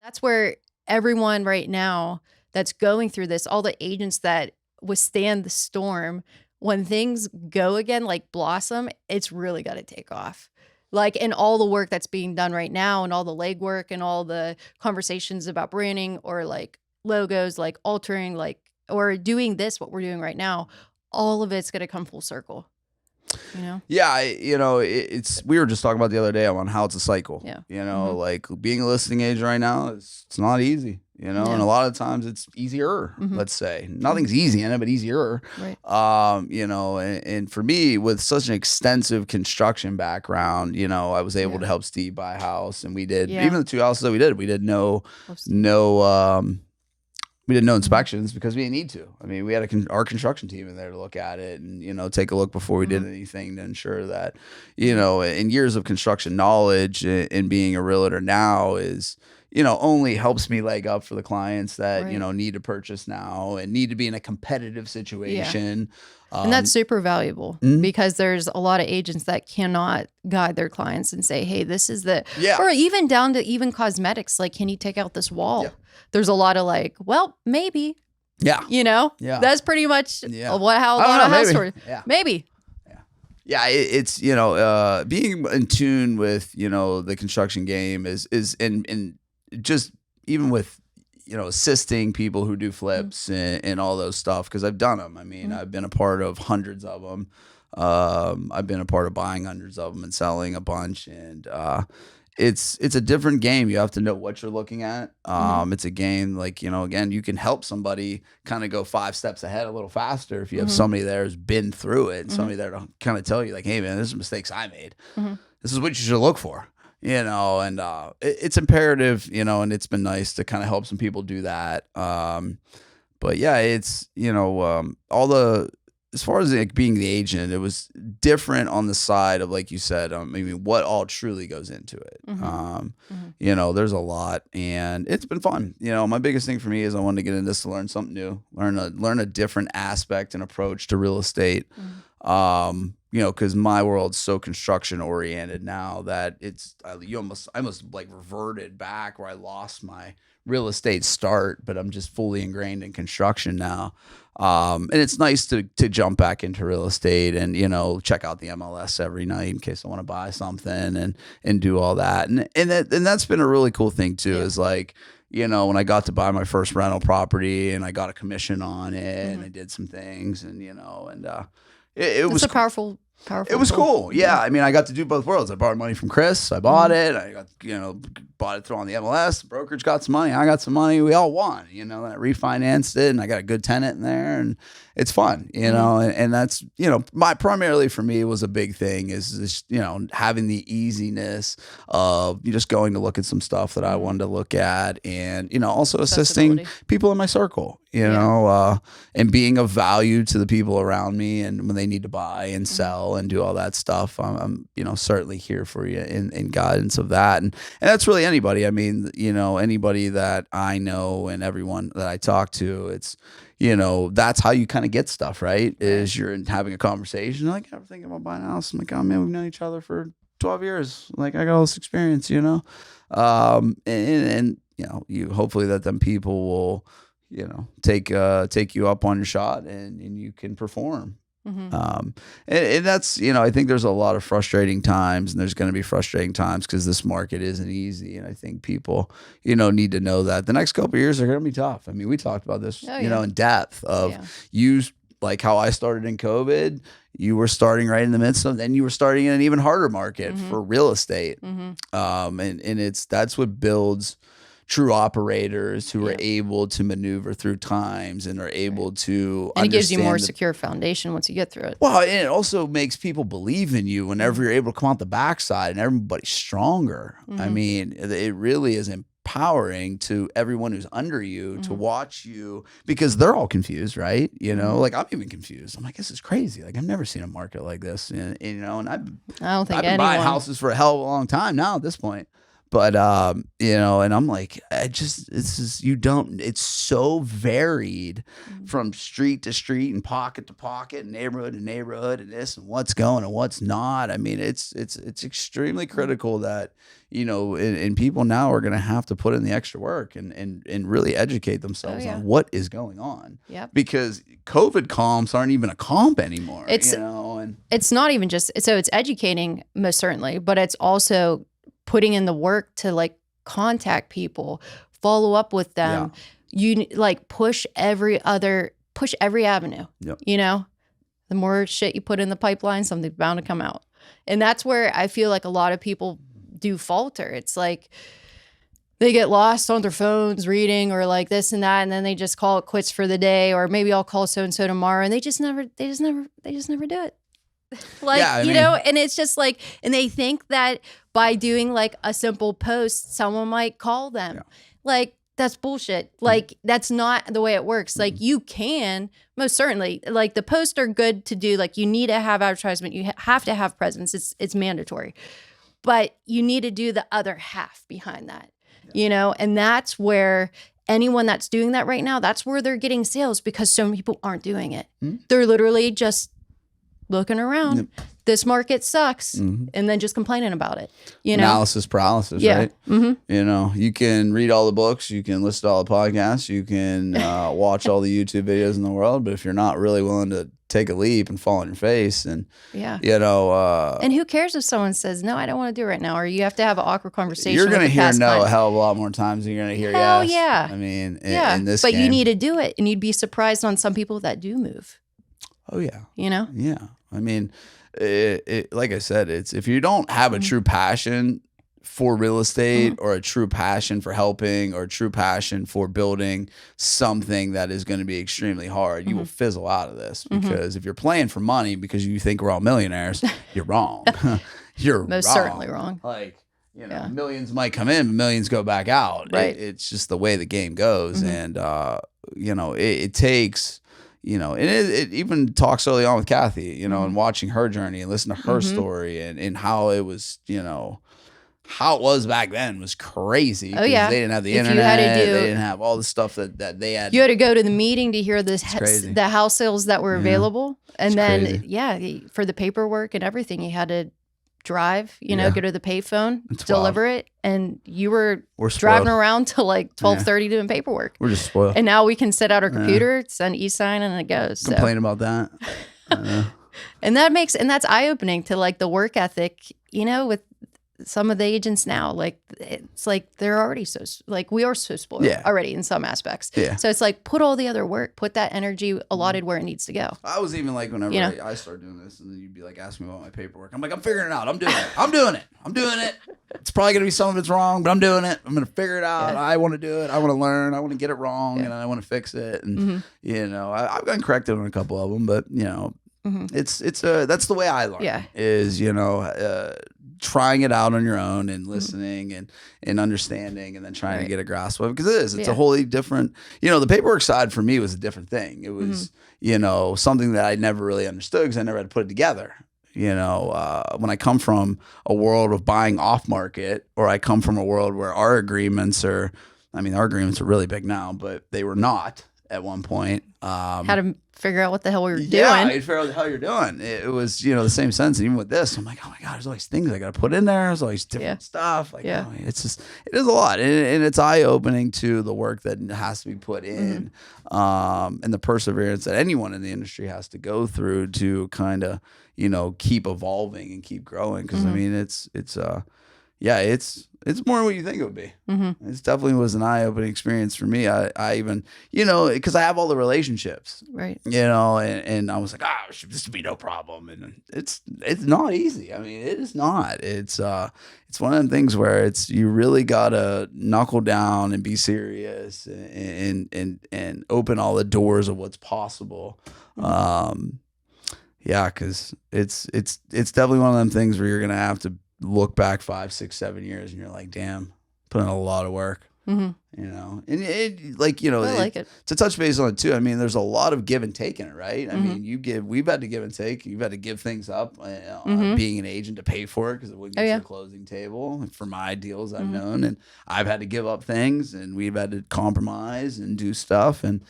That's where everyone right now that's going through this, all the agents that withstand the storm, when things go again, like blossom, it's really got to take off. And all the work that's being done right now and all the legwork and all the conversations about branding or like logos, like altering, or doing what we're doing right now, all of it's going to come full circle. Yeah, we were just talking about the other day on how it's a cycle. Yeah. Like being a listing agent right now, it's not easy. And a lot of times it's easier, let's say. Nothing's easy in it, but easier. Right. And for me, with such an extensive construction background, I was able to help Steve buy a house, and we did, even the two houses that we did no inspections because we didn't need to. I mean, we had our construction team in there to look at it and, take a look before we did anything to ensure that, in years of construction knowledge and being a realtor now is, only helps me leg up for the clients that, Right. need to purchase now and need to be in a competitive situation. And that's super valuable Mhm. because there's a lot of agents that cannot guide their clients and say, hey, this is the, Yeah. or even down to even cosmetics. Like, can you take out this wall? Yeah. There's a lot of like, well, maybe, Yeah. Yeah. That's pretty much Yeah. how a I lot don't of know, house maybe. stores. Yeah. Maybe. Yeah, it's being in tune with the construction game is and just even with assisting people who do flips and all those stuff, because I've done them. I mean, I've been a part of hundreds of them. I've been a part of buying hundreds of them and selling a bunch, and it's a different game. You have to know what you're looking at. It's a game like, again, you can help somebody kind of go 5 steps ahead a little faster if you have somebody there who's been through it and somebody there to kind of tell you like, hey man, this is mistakes I made. This is what you should look for, and it's imperative, and it's been nice to kind of help some people do that. But yeah, it's, all the, as far as like being the agent, it was different on the side of, like you said, I mean, what all truly goes into it. There's a lot, and it's been fun. My biggest thing for me is I wanted to get into this to learn something new, learn a different aspect and approach to real estate. Because my world's so construction oriented now that I almost like reverted back where I lost my real estate start, but I'm just fully ingrained in construction now. And it's nice to jump back into real estate and, check out the MLS every night in case I want to buy something and do all that. And that's been a really cool thing too, is like, when I got to buy my first rental property and I got a commission on it and I did some things and, it was a powerful. It was cool. Yeah. I mean, I got to do both worlds. I borrowed money from Chris. I bought it. I got, bought it through on the MLS. The brokerage got some money. I got some money. We all won, and I refinanced it and I got a good tenant in there and it's fun, and that's, primarily for me was a big thing is this, having the easiness of just going to look at some stuff that I wanted to look at and, also assisting people in my circle, and being of value to the people around me. And when they need to buy and sell and do all that stuff, I'm certainly here for you in guidance of that. And that's really anybody. I mean, anybody that I know and everyone that I talk to, it's, that's how you kind of get stuff, right? Is you're having a conversation, like, I'm thinking about buying a house. I'm like, oh man, we've known each other for 12 years. Like, I got all this experience, and you hopefully that them people will, take you up on your shot and you can perform. And that's, I think there's a lot of frustrating times, and there's going to be frustrating times because this market isn't easy. And I think people, need to know that the next couple of years are going to be tough. I mean, we talked about this, in depth of like how I started in COVID, you were starting right in the midst of, then you were starting in an even harder market for real estate. And that's what builds true operators who are able to maneuver through times and are able to and it gives you more secure foundation once you get through it. Well, and it also makes people believe in you whenever you're able to come out the backside and everybody's stronger. I mean, it really is empowering to everyone who's under you to watch you, because they're all confused, right? Like I'm even confused. I'm like, this is crazy. Like I've never seen a market like this, and and I've been buying houses for a hell of a long time now at this point. But, and I'm like, it's so varied from street to street and pocket to pocket and neighborhood to neighborhood and this and what's going and what's not. I mean, it's extremely critical that, and people now are going to have to put in the extra work and really educate themselves on what is going on. Because COVID comps aren't even a comp anymore, and it's not even just, so it's educating most certainly, but it's also putting in the work to like contact people, follow up with them. You like push every avenue, the more shit you put in the pipeline, something's bound to come out. And that's where I feel like a lot of people do falter. It's like they get lost on their phones reading or like this and that, and then they just call it quits for the day, or maybe I'll call so-and-so tomorrow, and they just never do it. And it's just like, and they think that by doing like a simple post, someone might call them. Like, that's bullshit. Like, that's not the way it works. Like, you can, most certainly, like the posts are good to do. Like, you need to have advertisement. You have to have presence. It's mandatory. But you need to do the other half behind that. you know, and that's where anyone that's doing that right now, that's where they're getting sales because so many people aren't doing it. They're literally just looking around. This market sucks. And then just complaining about it. You know, analysis paralysis, right? You know, you can read all the books, you can listen to all the podcasts, you can watch all the YouTube videos in the world, but if you're not really willing to take a leap and fall on your face, and you know, and who cares if someone says no, I don't want to do it right now, or you have to have an awkward conversation. You're going to hear no client. a hell of a lot more times than you're going to hear hell yes. Yeah, I mean, in this but game. you need to do it, and you'd be surprised on some people that do move. Oh yeah, you know. Yeah, I mean, like I said, it's if you don't have a true passion for real estate or a true passion for helping or a true passion for building something that is going to be extremely hard, you will fizzle out of this, because if you're playing for money because you think we're all millionaires, you're wrong. You're most certainly wrong. Like, you know, millions might come in, but millions go back out. Right. It's just the way the game goes. And, you know, it takes, you know, and it even talks early on with Kathy, you know, and watching her journey and listen to her story and how it was, you know, how it was back then was crazy. Oh yeah, they didn't have the if internet. You had to do, they didn't have all the stuff that they had. You had to go to the meeting to hear the house sales that were available, and then for the paperwork and everything, you had to drive. You know, go to the payphone, deliver it, and you were driving around till like 12:30 doing paperwork. We're just spoiled. And now we can sit at our computer, send e-sign, and it goes. Complain about that. And that's eye opening to like the work ethic. You know, with some of the agents now, like it's like they're already we are so spoiled already in some aspects. Yeah. So it's like put all the other work, put that energy allotted where it needs to go. I was even like whenever I started doing this, and then you'd be like asking me about my paperwork. I'm like, I'm figuring it out. I'm doing it. I'm doing it. I'm doing it. It's probably gonna be some of it's wrong, but I'm doing it. I'm gonna figure it out. I want to do it. I want to learn. I want to get it wrong, and I want to fix it. And you know, I've gotten corrected on a couple of them, but you know, it's that's the way I learn. Yeah. Is, you know, trying it out on your own and listening and understanding, and then trying to get a grasp of it, because it's a wholly different, you know, the paperwork side for me was a different thing. It was, you know, something that I never really understood because I never had to put it together. You know, when I come from a world of buying off market, or I come from a world where our agreements are really big now, but they were not at one point. How to figure out what the hell we were doing. Yeah, you'd figure out what the hell you're doing. It was, you know, the same sense. And even with this, I'm like, oh my God, there's all these things I got to put in there. There's all these different stuff. Like, oh, it's just, it is a lot. And it's eye-opening to the work that has to be put in, and the perseverance that anyone in the industry has to go through to kind of, you know, keep evolving and keep growing. Because, I mean, it's more than what you think it would be. It definitely was an eye-opening experience for me. I even, you know, because I have all the relationships, right? You know, and I was like, this would be no problem. And it's not easy. I mean, it is not. It's one of them things where you really gotta knuckle down and be serious and open all the doors of what's possible. Yeah, because it's definitely one of them things where you're gonna have to look back 5, 6, 7 years, and you're like, damn, put in a lot of work. You know, and it, like, you know, to touch base on it too. I mean, there's a lot of give and take in it, right? I mean, we've had to give and take. You've had to give things up, being an agent, to pay for it, because it wouldn't get to the closing table for my deals I've known, and I've had to give up things, and we've had to compromise and do stuff, and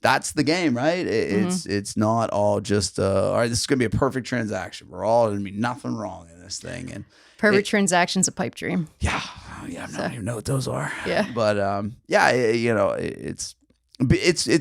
that's the game, right? It's not all just all right, this is gonna be a perfect transaction. We're all gonna be nothing wrong in this thing, and perfect transaction's a pipe dream. Yeah, I don't even know what those are. Yeah, but you know, it's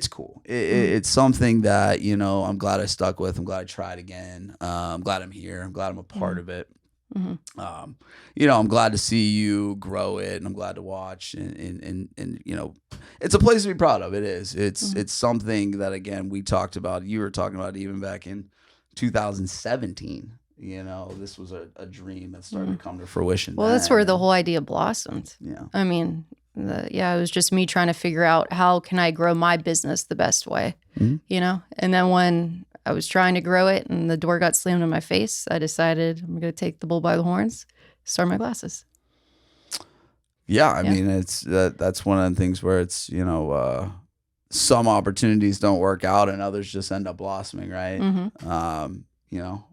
cool. It's something that, you know, I'm glad I stuck with. I'm glad I tried again. I'm glad I'm here. I'm glad I'm a part of it. You know, I'm glad to see you grow it, and I'm glad to watch, and you know, it's a place to be proud of. It is. It's something that, again, we talked about. You were talking about even back in 2017. You know, this was a dream that started to come to fruition. Well, that's where the whole idea blossomed. Yeah. I mean, it was just me trying to figure out how can I grow my business the best way, you know? And then when I was trying to grow it and the door got slammed in my face, I decided I'm going to take the bull by the horns, start my classes. Yeah. I mean, that's one of the things where it's, you know, some opportunities don't work out and others just end up blossoming, right? You know,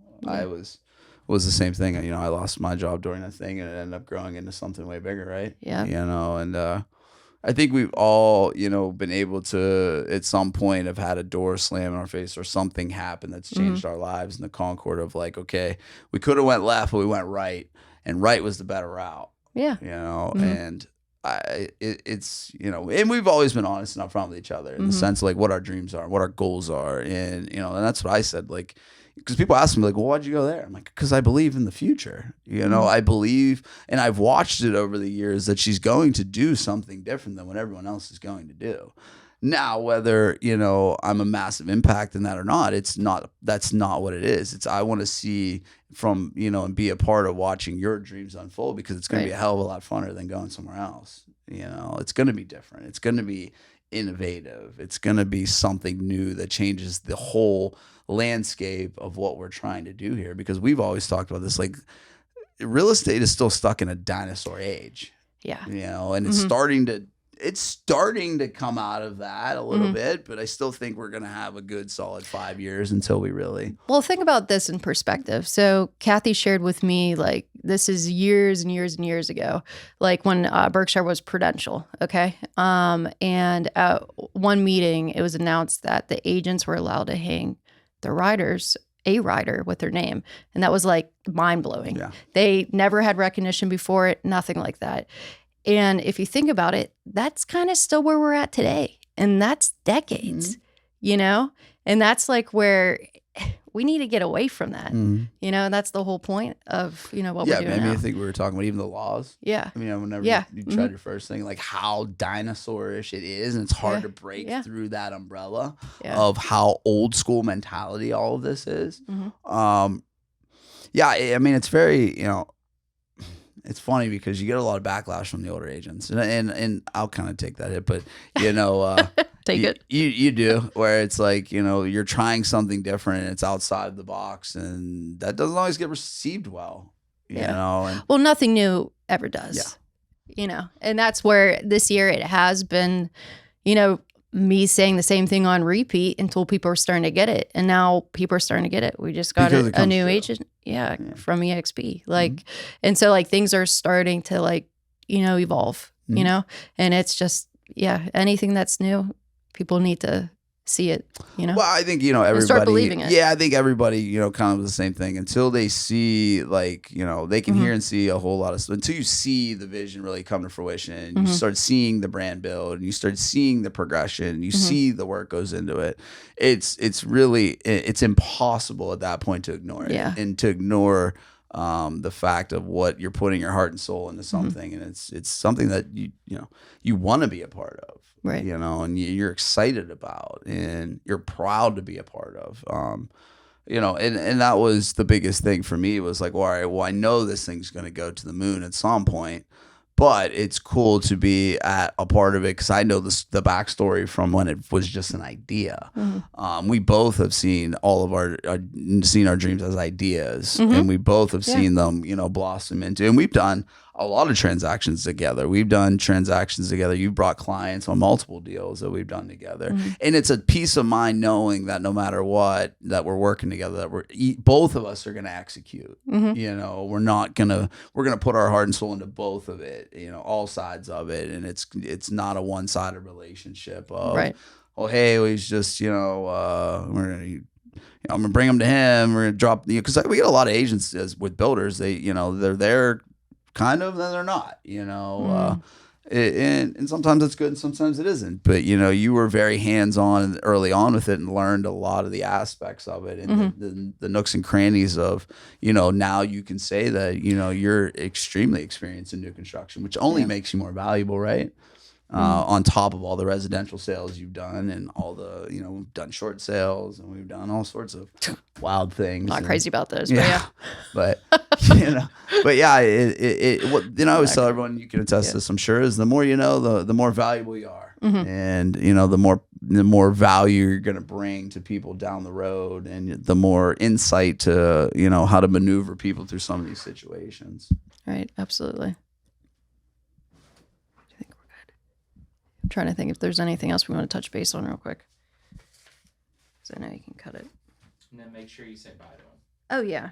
was the same thing. You know, I lost my job during that thing, and it ended up growing into something way bigger, right? Yeah. You know, and I think we've all, you know, been able to at some point have had a door slam in our face or something happen that's changed our lives in the concord of like, okay, we could have went left, but we went right, and right was the better route. Yeah. You know, and it's, you know, and we've always been honest and upfront with each other in the sense of like what our dreams are, what our goals are. And, you know, and that's what I said, like, because people ask me like, well, why'd you go there? I'm like, because I believe in the future. You know, I believe, and I've watched it over the years that she's going to do something different than what everyone else is going to do. Now, whether, you know, I'm a massive impact in that or not, that's not what it is. It's, I want to see from, you know, and be a part of watching your dreams unfold, because it's going to be a hell of a lot funner than going somewhere else. You know, it's going to be different. It's going to be innovative. It's going to be something new that changes the whole landscape of what we're trying to do here, because we've always talked about this, like real estate is still stuck in a dinosaur age. Yeah. You know, and it's starting to come out of that a little bit, but I still think we're going to have a good solid 5 years until we really. Well, think about this in perspective. So Kathy shared with me, like, this is years and years and years ago, like when Berkshire was Prudential. Okay. And at one meeting, it was announced that the agents were allowed to hang the riders, a rider with their name. And that was like mind blowing. Yeah. They never had recognition before it, nothing like that. And if you think about it, that's kind of still where we're at today. And that's decades, you know? And that's like where we need to get away from that. You know, and that's the whole point of, you know, what we're doing I mean, now. I think we were talking about even the laws. Yeah. I mean, whenever Yeah. you tried your first thing, like how dinosaurish it is, and it's hard to break through that umbrella of how old school mentality all of this is. I mean, it's very, you know, it's funny because you get a lot of backlash from the older agents, and I'll kind of take that hit, but you know, you do, where it's like, you know, you're trying something different and it's outside the box, and that doesn't always get received well, you know. And, well, nothing new ever does, you know, and that's where this year it has been, you know, me saying the same thing on repeat until people are starting to get it. And now people are starting to get it. We just got a new agent from EXP. Like, and so like things are starting to like, you know, evolve, you know, and it's just, anything that's new, people need to see it, you know. Well, I think, you know, everybody start believing it. Yeah, I think everybody, you know, kind of the same thing until they see, like, you know, they can hear and see a whole lot of stuff until you see the vision really come to fruition, and you start seeing the brand build, and you start seeing the progression, you see the work goes into it. It's really, it's impossible at that point to ignore it, and to ignore the fact of what you're putting your heart and soul into something, and it's something that you know you want to be a part of, right? You know, and you're excited about, and you're proud to be a part of. You know, and that was the biggest thing for me, was like, well, all right, well, I know this thing's going to go to the moon at some point, but it's cool to be at a part of it, because I know the backstory from when it was just an idea. We both have seen all of our dreams as ideas, and we both have seen them, you know, blossom into. And we've done a lot of transactions together. You've brought clients on multiple deals that we've done together, and it's a peace of mind knowing that no matter what, that we're working together, that both of us are going to execute. You know, we're gonna put our heart and soul into both of it. You know, all sides of it, and it's not a one-sided relationship of, oh, hey, he's just, you know, I'm gonna bring him to him. We're gonna drop, you know, because we get a lot of agents with builders. They, you know, they're there, kind of, then they're not. You know, and sometimes it's good, and sometimes it isn't. But you know, you were very hands-on early on with it, and learned a lot of the aspects of it, and the nooks and crannies of, you know, now you can say that, you know, you're extremely experienced in new construction, which only makes you more valuable, right? On top of all the residential sales you've done, and all the, you know, we've done short sales, and we've done all sorts of wild things. Not crazy about those, but you know, but what, you know, I always tell everyone, you can attest to this, I'm sure, is the more you know, the more valuable you are, and you know, the more value you're going to bring to people down the road, and the more insight to, you know, how to maneuver people through some of these situations. Right, absolutely. I'm trying to think if there's anything else we want to touch base on real quick, because I know you can cut it. And then make sure you say bye to him. Oh, yeah.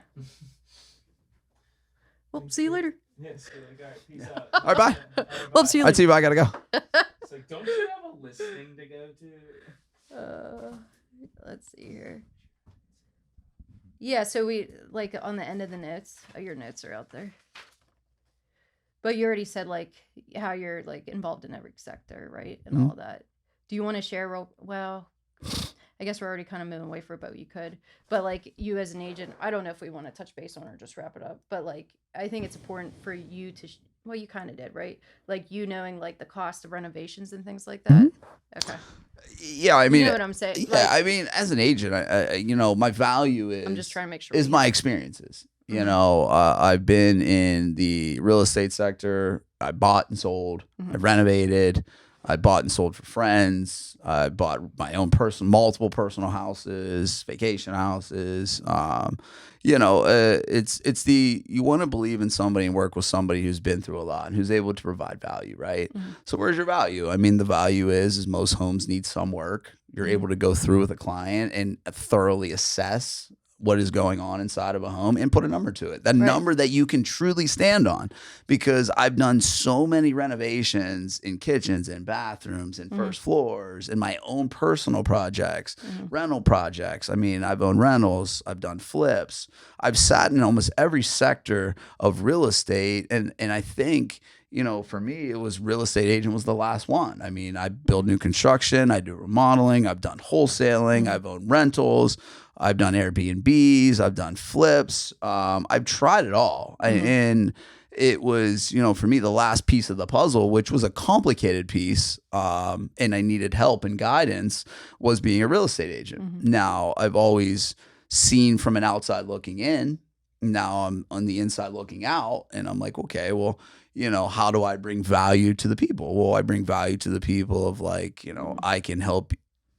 Well, see you later. Yes. All right, peace out. All right, bye. Well, see you All right, later. see you. Bye. I gotta go. It's like, don't you have a listing to go to? Let's see here. Yeah, so we like on the end of the notes. Oh, your notes are out there. But you already said like how you're like involved in every sector, right, and all that. Do you want to share? Well, I guess we're already kind of moving away from it, but you could. But like you as an agent, I don't know if we want to touch base on or just wrap it up. But like I think it's important for you to. Well, you kind of did, right? Like you knowing like the cost of renovations and things like that. Okay. Yeah, I mean, You know what I'm saying? Yeah, Like, I mean, as an agent, I you know, my value is I'm just trying to make sure is my experiences. You know, I've been in the real estate sector. I bought and sold. I renovated. I bought and sold for friends. I bought my own multiple personal houses, vacation houses. You know, you want to believe in somebody and work with somebody who's been through a lot and who's able to provide value, right? So where's your value? I mean, the value is most homes need some work. You're able to go through with a client and thoroughly assess what is going on inside of a home and put a number to it. That number that you can truly stand on, because I've done so many renovations in kitchens and bathrooms and first floors and my own personal projects, rental projects. I mean, I've owned rentals, I've done flips. I've sat in almost every sector of real estate. And I think, you know, for me, it was real estate agent was the last one. I mean, I build new construction, I do remodeling, I've done wholesaling, I've owned rentals, I've done Airbnbs, I've done flips. I've tried it all. And it was, you know, for me, the last piece of the puzzle, which was a complicated piece, and I needed help and guidance, was being a real estate agent. Now, I've always seen from an outside looking in. Now I'm on the inside looking out, and I'm like, okay, well, you know, how do I bring value to the people? Well, I bring value to the people of like, you know, I can help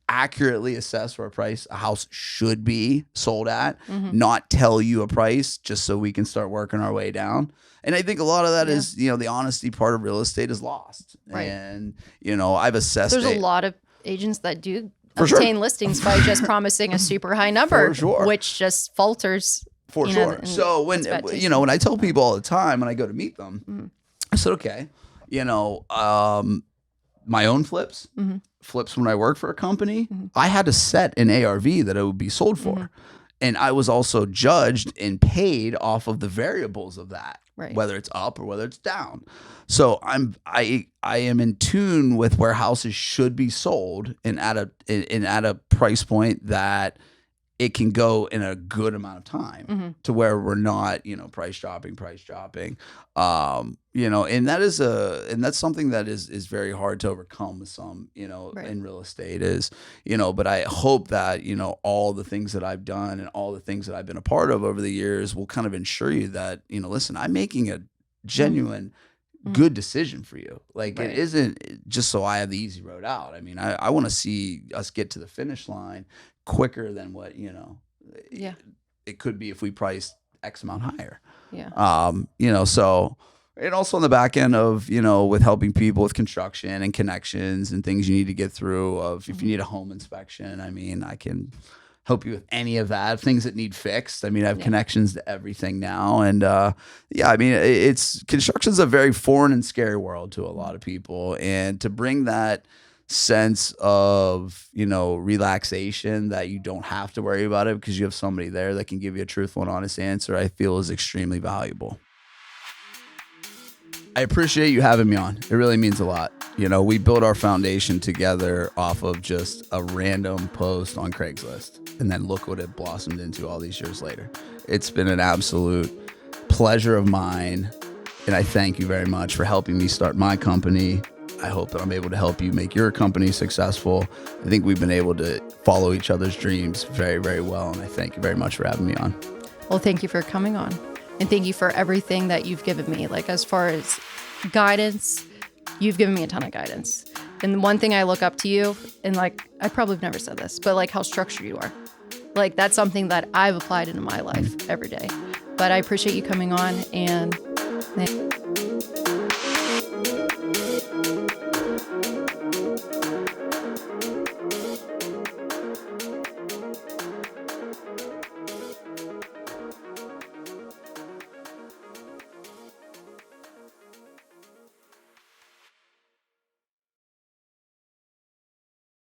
accurately assess where a house should be sold at, not tell you a price just so we can start working our way down. And I think a lot of that is, you know, the honesty part of real estate is lost. Right. And, you know, I've assessed there's a lot of agents that do For obtain listings by just promising a super high number, For sure. which just falters. For you sure. know, and So when, that's bad taste. you know, when I tell people all the time when I go to meet them, I said, okay, you know, my own flips when I worked for a company, I had to set an ARV that it would be sold for. And I was also judged and paid off of the variables of that, whether it's up or whether it's down. So I am in tune with where houses should be sold and at a price point that it can go in a good amount of time to where we're not, you know, price dropping, you know, and that's something that is very hard to overcome with some, you know, in real estate is, you know, but I hope that, you know, all the things that I've done and all the things that I've been a part of over the years will kind of ensure you that, you know, listen, I'm making a genuine good decision for you. Like it isn't just so I have the easy road out. I mean, I want to see us get to the finish line quicker than what, you know, it could be if we priced X amount higher. You know, so, and also on the back end of, you know, with helping people with construction and connections and things you need to get through of, if you need a home inspection, I mean, I can help you with any of that, things that need fixed. I mean, I have connections to everything now. And I mean, construction's a very foreign and scary world to a lot of people. And to bring that sense of, you know, relaxation that you don't have to worry about it because you have somebody there that can give you a truthful and honest answer, I feel is extremely valuable. I appreciate you having me on. It really means a lot. You know, we built our foundation together off of just a random post on Craigslist. And then look what it blossomed into all these years later. It's been an absolute pleasure of mine. And I thank you very much for helping me start my company. I hope that I'm able to help you make your company successful. I think we've been able to follow each other's dreams very, very well. And I thank you very much for having me on. Well, thank you for coming on. And thank you for everything that you've given me. Like as far as guidance, you've given me a ton of guidance. And one thing I look up to you, and like, I probably have never said this, but like how structured you are. Like that's something that I've applied into my life every day. But I appreciate you coming on and